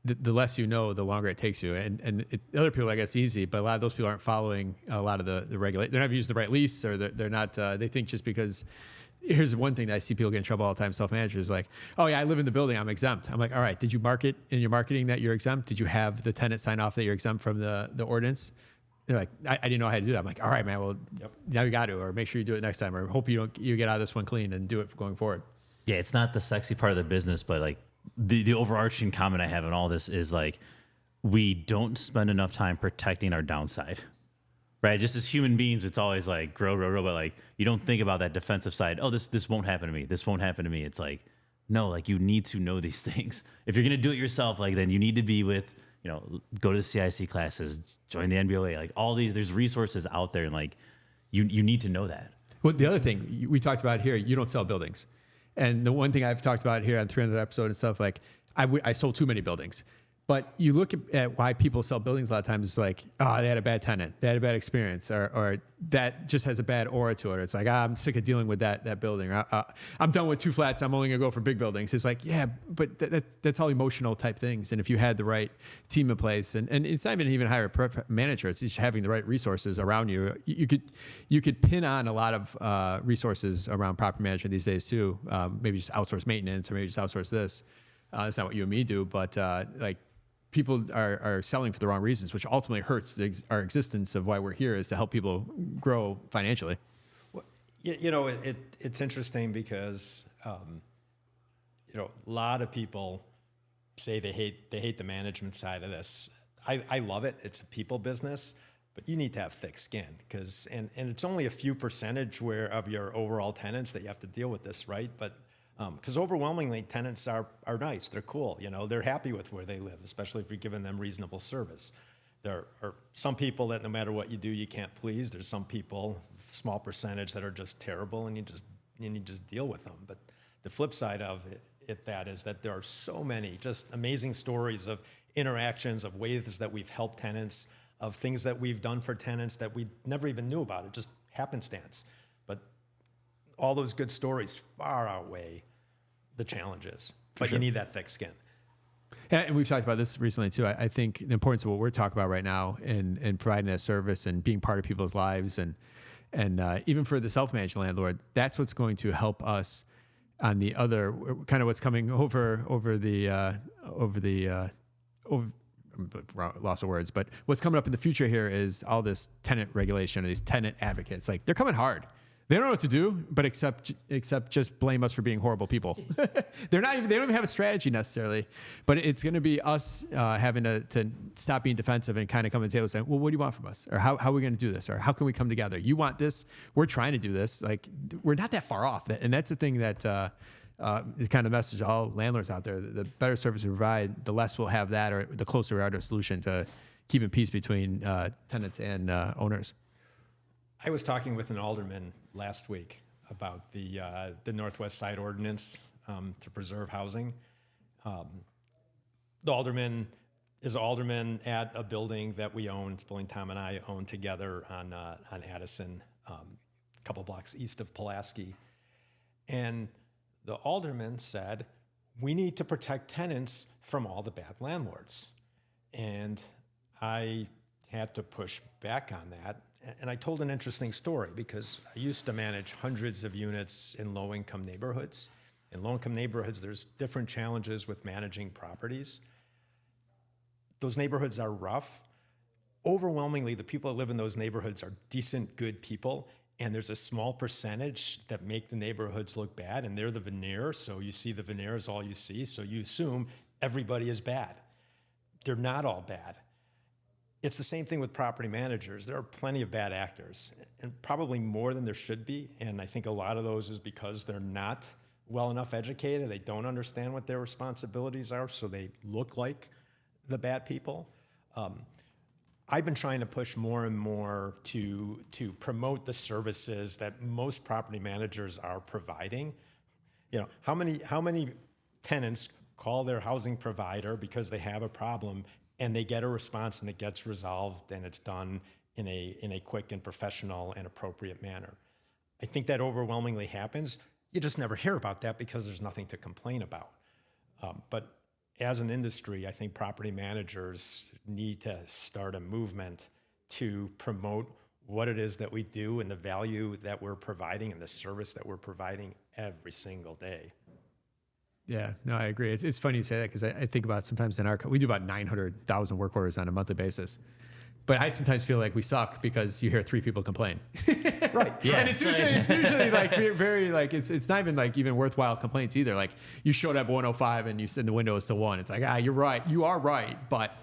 The less you know, the longer it takes you. And other people, I guess, easy, but a lot of those people aren't following a lot of the regulation. They're not using the right lease, or they're not. They think just because. Here's one thing that I see people get in trouble all the time. Self-managers like, oh yeah, I live in the building, I'm exempt. I'm like, all right, did you market in your marketing that you're exempt? Did you have the tenant sign off that you're exempt from the ordinance? They're like, I didn't know how to do that. I'm like, all right, man, well, now you got to, or make sure you do it next time, or hope you get out of this one clean and do it going forward. Yeah, it's not the sexy part of the business, but like the overarching comment I have on all this is like, we don't spend enough time protecting our downside. Right, just as human beings, it's always like grow, but like you don't think about that defensive side. Oh, this won't happen to me. This won't happen to me. It's like, no, like you need to know these things. If you're gonna do it yourself, like then you need to be with, go to the CIC classes, join the NBOA, like all these. There's resources out there, and like you need to know that. Well, the other thing we talked about here, you don't sell buildings, and the one thing I've talked about here on 300 episode and stuff, like I sold too many buildings. But you look at why people sell buildings a lot of times, it's like, oh, they had a bad tenant, they had a bad experience, or that just has a bad aura to it. It's like, I'm sick of dealing with that building. I'm done with 2 flats. I'm only gonna go for big buildings. It's like, yeah, but that's all emotional type things. And if you had the right team in place, and it's not even hire a manager, it's just having the right resources around you. You could pin on a lot of resources around property management these days too. Maybe just outsource maintenance, or maybe just outsource this. That's not what you and me do, but like. People are selling for the wrong reasons, which ultimately hurts our existence of why we're here, is to help people grow financially. Well, it's interesting because a lot of people say they hate the management side of this. I love it. It's a people business, but you need to have thick skin because it's only a few percentage of your overall tenants that you have to deal with this, right? But because overwhelmingly tenants are nice, they're cool, they're happy with where they live, especially if you're giving them reasonable service. There are some people that no matter what you do, you can't please. There's some people, small percentage, that are just terrible, and you just deal with them. But the flip side of that is that there are so many just amazing stories of interactions, of ways that we've helped tenants, of things that we've done for tenants that we never even knew about. It just happenstance. But all those good stories far outweigh the challenges. But you need that thick skin. And we've talked about this recently too. I think the importance of what we're talking about right now in providing that service and being part of people's lives, and even for the self-managed landlord, that's what's going to help us on the other kind of what's coming over loss of words, but what's coming up in the future here is all this tenant regulation, or these tenant advocates. Like, they're coming hard. They don't know what to do, but except just blame us for being horrible people. They don't even have a strategy necessarily, but it's going to be us having to stop being defensive and kind of come to the table and say, well, what do you want from us? Or how are we going to do this? Or how can we come together? You want this? We're trying to do this. Like, we're not that far off. And that's the thing that the kind of message to all landlords out there: the better service we provide, the less we'll have that, or the closer we are to a solution to keeping peace between tenants and owners. I was talking with an alderman last week about the Northwest Side Ordinance to preserve housing. The alderman is an alderman at a building that we own. It's a building Tom and I own together on Addison, a couple blocks east of Pulaski. And the alderman said, we need to protect tenants from all the bad landlords. And I had to push back on that. And I told an interesting story because I used to manage hundreds of units in low-income neighborhoods. In low-income neighborhoods, there's different challenges with managing properties. Those neighborhoods are rough. Overwhelmingly, the people that live in those neighborhoods are decent, good people, and there's a small percentage that make the neighborhoods look bad, and they're the veneer, so you see the veneer is all you see, so you assume everybody is bad. They're not all bad. It's the same thing with property managers. There are plenty of bad actors, and probably more than there should be, and I think a lot of those is because they're not well enough educated, they don't understand what their responsibilities are, so they look like the bad people. I've been trying to push more and more to promote the services that most property managers are providing. You know, how many tenants call their housing provider because they have a problem and they get a response and it gets resolved and it's done in a quick and professional and appropriate manner? I think that overwhelmingly happens. You just never hear about that because there's nothing to complain about. But as an industry, I think property managers need to start a movement to promote what it is that we do and the value that we're providing and the service that we're providing every single day. Yeah, no, I agree. It's funny you say that because I think about sometimes in we do about 900,000 work orders on a monthly basis. But I sometimes feel like we suck because you hear 3 people complain. Right. Yeah. And it's usually like very like, it's not even like even worthwhile complaints either. Like you showed up 105 and you said the window is to 1. It's like, you're right. You are right. But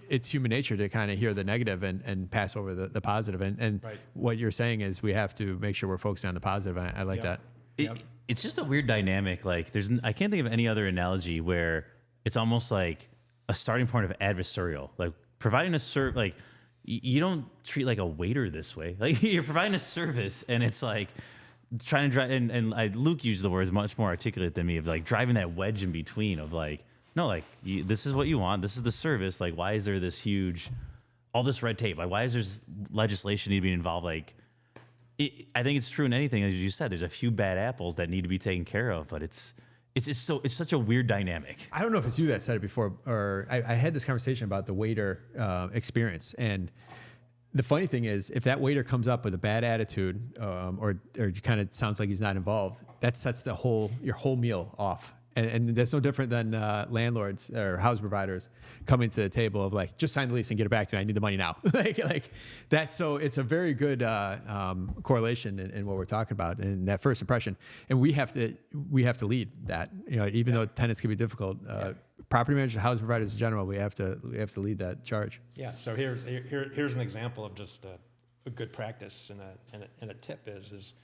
it's human nature to kind of hear the negative and pass over the positive. And right. What you're saying is we have to make sure we're focusing on the positive. I like that. It's just a weird dynamic. Like I can't think of any other analogy where it's almost like a starting point of adversarial, like providing a like you don't treat like a waiter this way. Like you're providing a service and it's like trying to drive. And Luke used the words much more articulate than me of like driving that wedge in between of like, no, like this is what you want. This is the service. Like, why is there this huge, all this red tape? Like, why is there legislation need to be involved? Like, I think it's true in anything. As you said, there's a few bad apples that need to be taken care of, but it's such a weird dynamic. I don't know if it's you that said it before, or I had this conversation about the waiter experience. And the funny thing is, if that waiter comes up with a bad attitude, or kind of sounds like he's not involved, that sets your whole meal off. And that's no different than landlords or house providers coming to the table of like, just sign the lease and get it back to me. I need the money now. like that. So it's a very good correlation in what we're talking about and that first impression. And we have to lead that. You know, even though tenants can be difficult, property managers, house providers in general, we have to lead that charge. Yeah. So here's an example of just a good practice and a tip is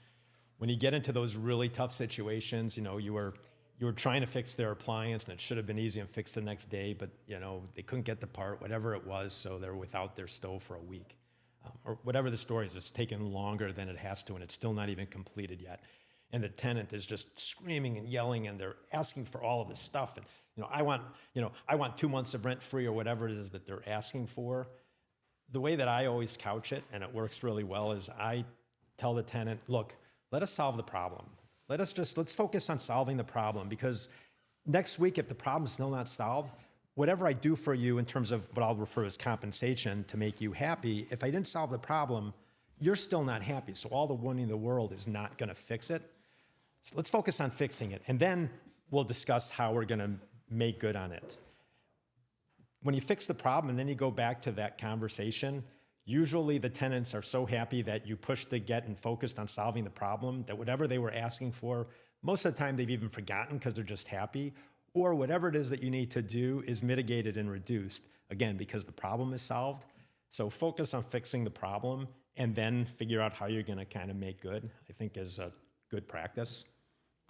when you get into those really tough situations. You know, you were trying to fix their appliance and it should have been easy and fixed the next day, but you know, they couldn't get the part, whatever it was, so they're without their stove for a week. Or whatever the story is, it's taken longer than it has to and it's still not even completed yet. And the tenant is just screaming and yelling and they're asking for all of this stuff. And I want 2 months of rent free or whatever it is that they're asking for. The way that I always couch it, and it works really well, is I tell the tenant, look, let us solve the problem. Let's focus on solving the problem, because next week, if the problem's still not solved, whatever I do for you in terms of what I'll refer as compensation to make you happy, if I didn't solve the problem, you're still not happy. So all the money in the world is not going to fix it. So let's focus on fixing it. And then we'll discuss how we're going to make good on it. When you fix the problem and then you go back to that conversation, usually the tenants are so happy that you pushed the get and focused on solving the problem that whatever they were asking for, most of the time they've even forgotten because they're just happy, or whatever it is that you need to do is mitigated and reduced, again, because the problem is solved. So focus on fixing the problem and then figure out how you're going to kind of make good, I think is a good practice.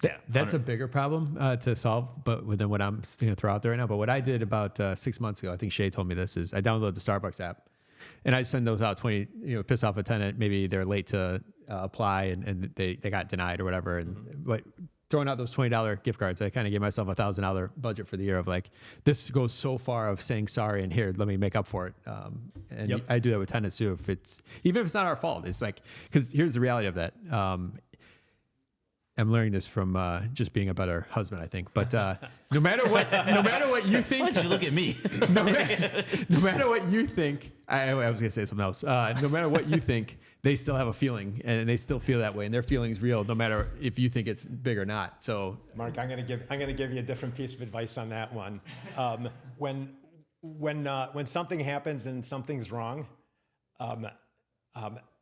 Yeah, that's a bigger problem to solve, but than what I'm going to throw out there right now. But what I did about 6 months ago, I think Shay told me this, is I downloaded the Starbucks app. And I send those out 20, piss off a tenant. Maybe they're late to apply and they got denied or whatever. And but throwing out those $20 gift cards, I kind of gave myself $1,000 budget for the year of like, this goes so far of saying sorry and here, let me make up for it. And I do that with tenants too. Even if it's not our fault, it's like, because here's the reality of that. I'm learning this from just being a better husband, I think. But no matter what you think, Why don't you look at me? no matter what you think, I was gonna say something else. No matter what you think, they still have a feeling, and they still feel that way, and their feeling is real, no matter if you think it's big or not. So, Mark, I'm gonna give you a different piece of advice on that one. When something happens and something's wrong,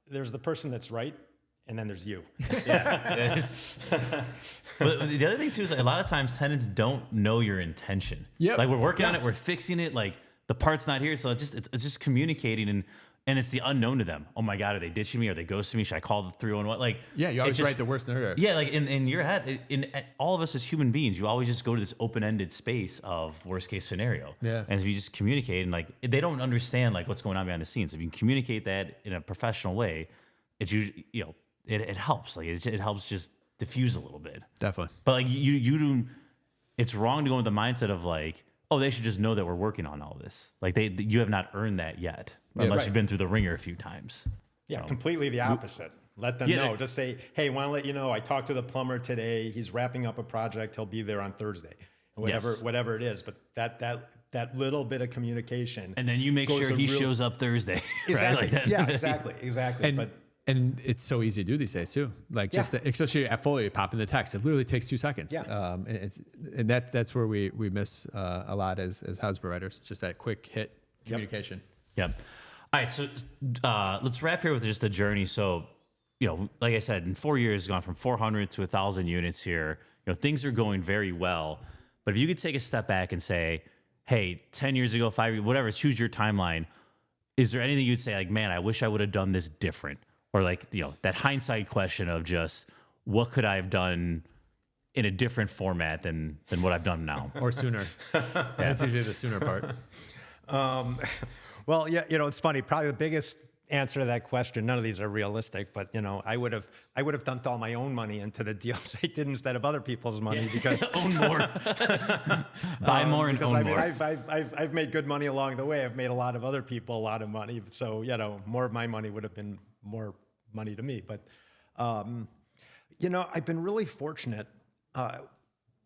there's the person that's right, and then there's you. Yeah. But the other thing too is a lot of times tenants don't know your intention. Yep. Like we're working on it, we're fixing it. Like the part's not here, so it's just communicating and it's the unknown to them. Oh my God, are they ditching me? Are they ghosting me? Should I call the 311? Like yeah, you always write the worst narrative. Yeah, like in your head, all of us as human beings, you always just go to this open-ended space of worst case scenario. Yeah. And if you just communicate and like they don't understand like what's going on behind the scenes. If you can communicate that in a professional way, it's usually it helps. Like it helps just diffuse a little bit. Definitely. But like you do, it's wrong to go with the mindset of like, oh, they should just know that we're working on all this. Like you have not earned that yet, unless you've been through the ringer a few times. Yeah, So. completely the opposite. Let them know. Just say, hey, want to let you know, I talked to the plumber today. He's wrapping up a project. He'll be there on Thursday. Whatever it is. But that little bit of communication. And then you make sure he shows up Thursday. Exactly. Right? Like that. Yeah, exactly. And it's so easy to do these days too. Like especially at Foley, pop in the text. It literally takes 2 seconds. Yeah. And that's where we miss a lot as house providers. Just that quick hit communication. Yep. All right. So let's wrap here with just a journey. So, like I said, in 4 years, it's gone from 400 to 1,000 units here. Things are going very well. But if you could take a step back and say, hey, 10 years ago, 5 years, whatever, choose your timeline. Is there anything you'd say like, man, I wish I would have done this different? Or like, that hindsight question of just what could I have done in a different format than what I've done now? Or sooner. That's usually the sooner part. Well, yeah, it's funny. Probably the biggest answer to that question, none of these are realistic, but I would have dumped all my own money into the deals I did instead of other people's money because own more, buy more, and own more. I've made good money along the way. I've made a lot of other people a lot of money, so more of my money would have been more money to me. But I've been really fortunate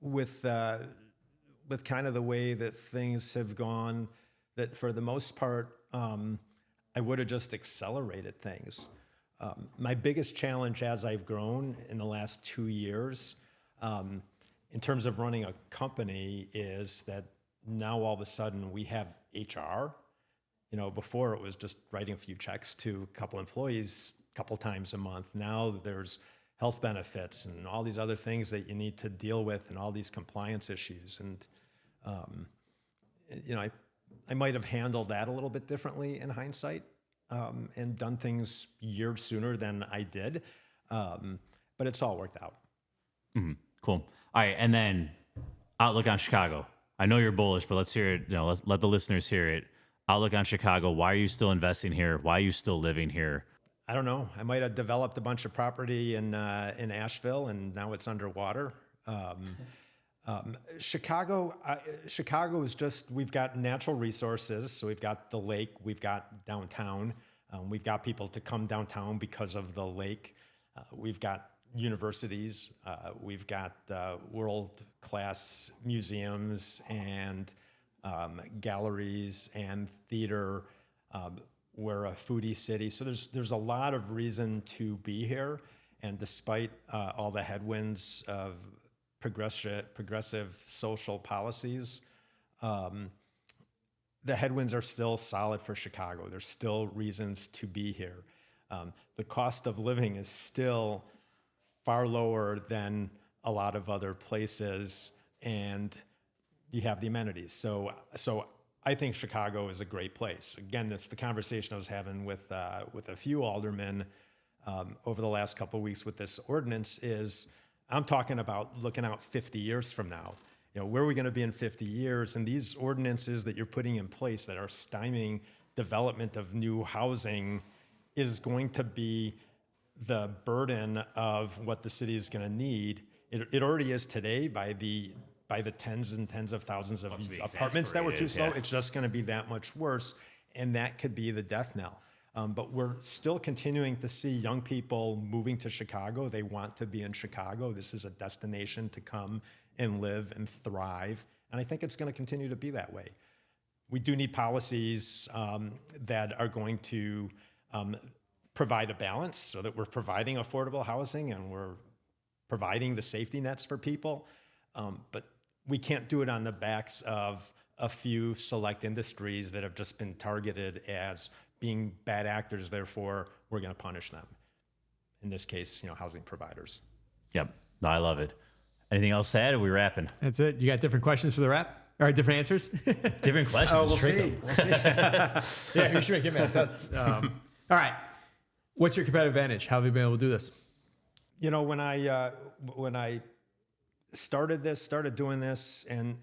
with kind of the way that things have gone. That for the most part, I would have just accelerated things. My biggest challenge as I've grown in the last 2 years, in terms of running a company, is that now all of a sudden we have HR. Before it was just writing a few checks to a couple employees a couple times a month. Now there's health benefits and all these other things that you need to deal with and all these compliance issues. And, I might have handled that a little bit differently in hindsight and done things years sooner than I did. But it's all worked out. Mm-hmm. Cool. All right. And then outlook on Chicago. I know you're bullish, but let's hear it. Let's let the listeners hear it. Outlook on Chicago. Why are you still investing here? Why are you still living here? I don't know. I might have developed a bunch of property in Asheville, and now it's underwater. Chicago is just, we've got natural resources. So we've got the lake, we've got downtown. We've got people to come downtown because of the lake. We've got universities. We've got world-class museums and galleries and theater. We're a foodie city, so there's a lot of reason to be here. And despite all the headwinds of progressive social policies, the headwinds are still solid for Chicago. There's still reasons to be here. The cost of living is still far lower than a lot of other places, and you have the amenities. So I think Chicago is a great place. Again, that's the conversation I was having with a few aldermen over the last couple of weeks with this ordinance. Is I'm talking about looking out 50 years from now. Where are we going to be in 50 years? And these ordinances that you're putting in place that are stymieing development of new housing is going to be the burden of what the city is going to need. It already is today by the tens and tens of thousands of apartments that were too slow. Yeah. It's just going to be that much worse, and that could be the death knell. But we're still continuing to see young people moving to Chicago. They want to be in Chicago. This is a destination to come and live and thrive. And I think it's going to continue to be that way. We do need policies that are going to provide a balance so that we're providing affordable housing and we're providing the safety nets for people. But we can't do it on the backs of a few select industries that have just been targeted as being bad actors. Therefore, we're going to punish them. In this case, housing providers. Yep. No, I love it. Anything else to add? Or are we wrapping? That's it. You got different questions for the wrap? Or different answers? Different questions. Oh, we'll see. We'll see. Yeah, you should make it us. All right. What's your competitive advantage? How have you been able to do this? When I started doing this and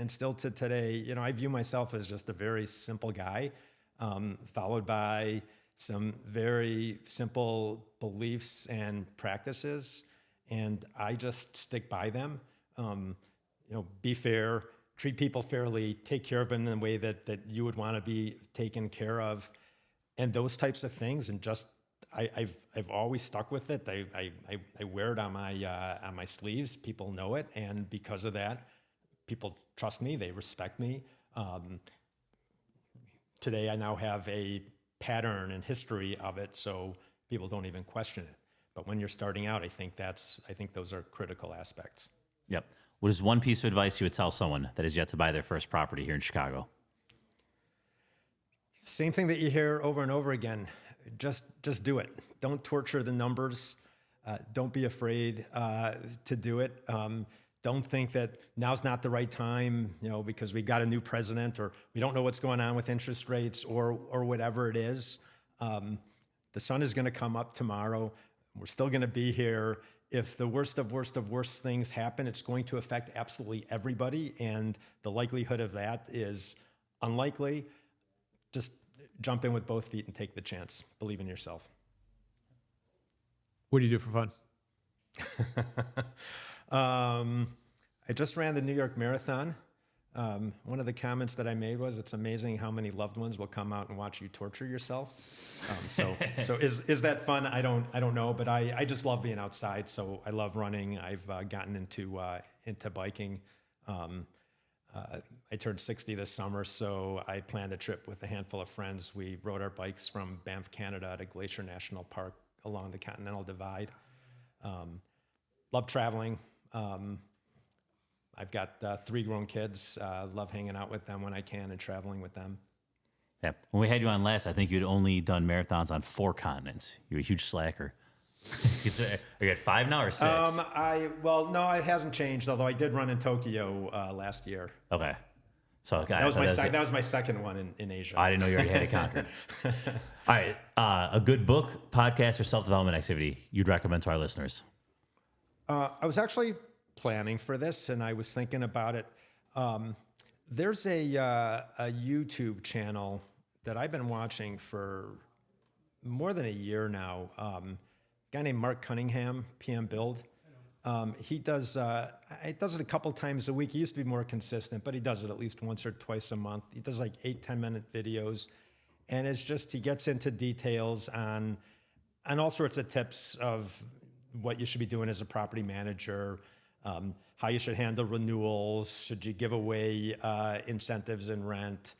still to today, I view myself as just a very simple guy, followed by some very simple beliefs and practices, and I just stick by them. Be fair, treat people fairly, take care of them in the way that you would want to be taken care of, and those types of things. And just I've always stuck with it. I wear it on my sleeves. People know it, and because of that, people trust me. They respect me. Today, I now have a pattern and history of it, so people don't even question it. But when you're starting out, I think those are critical aspects. Yep. What is one piece of advice you would tell someone that is yet to buy their first property here in Chicago? Same thing that you hear over and over again. Just do it. Don't torture the numbers. Don't be afraid to do it. Don't think that now's not the right time, because we got a new president or we don't know what's going on with interest rates or whatever it is. The sun is going to come up tomorrow. We're still going to be here. If the worst of worst things happen, it's going to affect absolutely everybody, and the likelihood of that is unlikely. Just jump in with both feet and take the chance. Believe in yourself. What do you do for fun? I just ran the New York Marathon. One of the comments that I made was, it's amazing how many loved ones will come out and watch you torture yourself. So is that fun? I don't know, but I just love being outside. So I love running. I've gotten into biking. I turned 60 this summer, so I planned a trip with a handful of friends. We rode our bikes from Banff, Canada to Glacier National Park along the Continental Divide. Love traveling. I've got 3 grown kids. Love hanging out with them when I can and traveling with them. Yeah. When we had you on last, I think you'd only done marathons on 4 continents. You're a huge slacker. Are you at 5 now or 6? No, it hasn't changed. Although I did run in Tokyo last year. Okay. So that was my second one in Asia. I didn't know you already had it conquered. All right. A good book, podcast, or self-development activity you'd recommend to our listeners? I was actually planning for this, and I was thinking about it. There's a YouTube channel that I've been watching for more than a year now. A guy named Mark Cunningham, PM Build. He does it a couple times a week. He used to be more consistent, but he does it at least once or twice a month. He does like 8-10 minute videos, and it's just, he gets into details on all sorts of tips of what you should be doing as a property manager, how you should handle renewals, should you give away incentives in rent,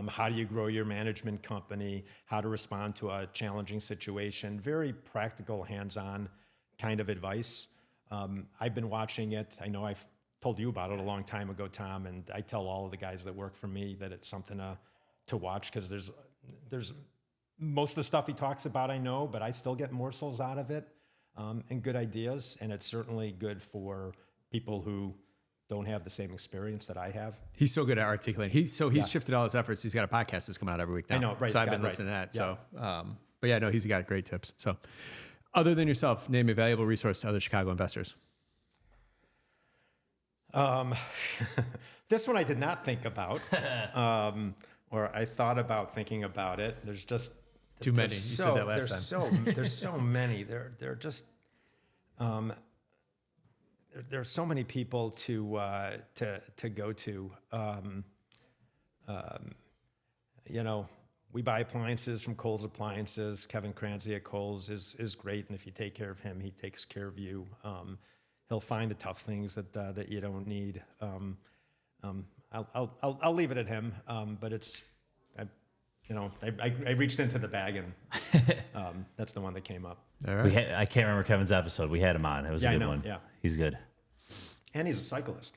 how do you grow your management company, how to respond to a challenging situation. Very practical, hands-on kind of advice. I've been watching it. I know I've told you about it a long time ago, Tom, and I tell all of the guys that work for me that it's something to watch, because there's most of the stuff he talks about I know, but I still get morsels out of it and good ideas, and it's certainly good for people who don't have the same experience that I have. He's so good at articulating. He's shifted all his efforts. He's got a podcast that's coming out every week now. I know, right? So I've been listening to that. Yeah. So, but yeah, no, he's got great tips. So, other than yourself, name a valuable resource to other Chicago investors. This one I did not think about, or I thought about thinking about it. There's just too many. You said that last time. There's so many. They're just. There are so many people to go to. we buy appliances from Kohl's Appliances. Kevin Cranzi at Kohl's is great, and if you take care of him, he takes care of you. He'll find the tough things that you don't need. I'll leave it at him, but I reached into the bag and that's the one that came up. All right. I can't remember Kevin's episode. We had him on. It was a good one. Yeah, He's good. and he's a cyclist.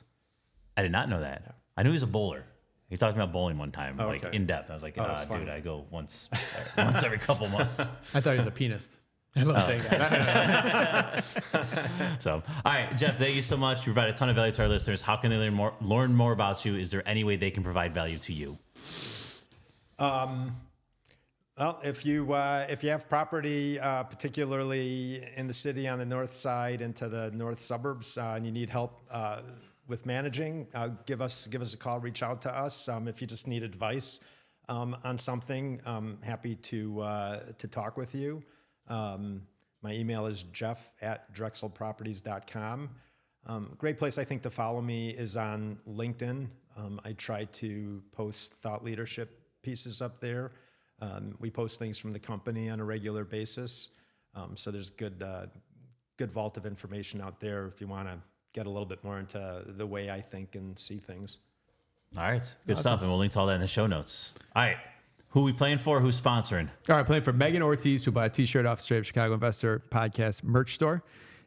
I did not know that. Yeah. I knew he was a bowler. He talked about bowling one time, like in depth. I was like, dude, I go once every couple months. I thought he was a pianist. I love saying that. So, all right, Jeff, thank you so much. You provide a ton of value to our listeners. How can they learn more about you? Is there any way they can provide value to you? Well, if you have property, particularly in the city on the north side into the north suburbs, and you need help with managing, give us a call. Reach out to us. If you just need advice on something, I'm happy to talk with you. My email is jeff@drexelproperties.com. Great place, I think, to follow me is on LinkedIn. I try to post thought leadership pieces up there. We post things from the company on a regular basis. So there's good vault of information out there if you want to get a little bit more into the way I think and see things. All right, good stuff. And we'll link to all that in the show notes. All right. Who are we playing for? Who's sponsoring? All right, playing for Megan Ortiz, who bought a T-shirt off Straight Up Chicago Investor podcast merch store.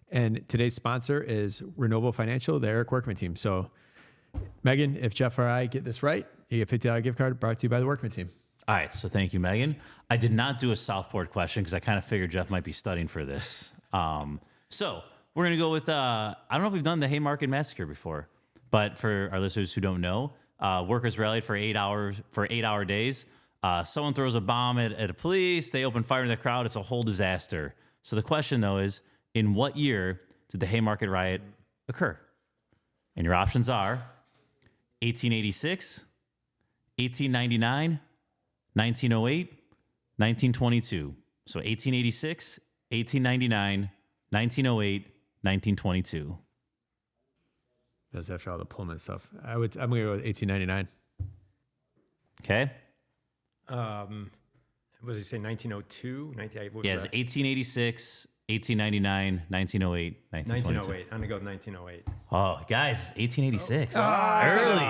And today's sponsor is Renovo Financial, the Eric Workman team. So, Megan, if Jeff or I get this right, you get a $50 gift card brought to you by the Workman team. All right, so thank you, Megan. I did not do a Southport question because I kind of figured Jeff might be studying for this. So we're going to go with, I don't know if we've done the Haymarket Massacre before, but for our listeners who don't know, workers rallied for 8-hour days. Someone throws a bomb at a police. They open fire in the crowd. It's a whole disaster. So the question, though, is in what year did the Haymarket riot occur? And your options are 1886, 1899, 1908, 1922. So 1886, 1899, 1908, 1922. That's after all the Pullman stuff. I'm going to go with 1899. Okay. What did he say? 1902? 1886, 1899, 1908, 1908. 1908. I'm going to go with 1908. Oh, guys, 1886. Early.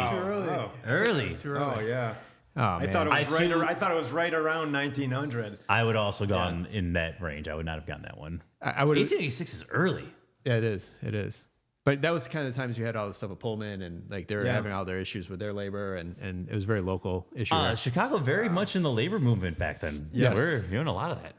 Early. Oh, yeah. Oh, man. I thought it was right around 1900. I would also gone in that range. I would not have gotten that one. I would. 1886 is early. Yeah, it is. It is. But that was kind of the times you had all the stuff with Pullman and like they were having all their issues with their labor and it was a very local issue. Chicago very much in the labor movement back then. Yes. We're doing a lot of that.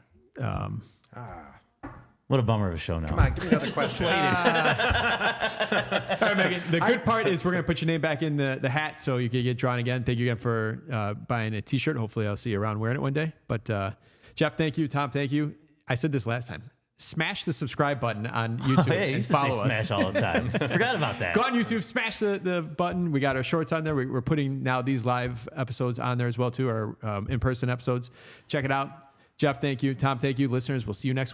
What a bummer of a show now. Come on, give me another question. All right, Megan. The good part is we're going to put your name back in the hat so you can get drawn again. Thank you again for buying a T-shirt. Hopefully I'll see you around wearing it one day. But Jeff, thank you. Tom, thank you. I said this last time. Smash the subscribe button on YouTube and follow us. Smash all the time. Forgot about that. Go on YouTube, smash the button. We got our shorts on there. We're putting now these live episodes on there as well too, our in-person episodes. Check it out. Jeff, thank you. Tom, thank you. Listeners, we'll see you next week.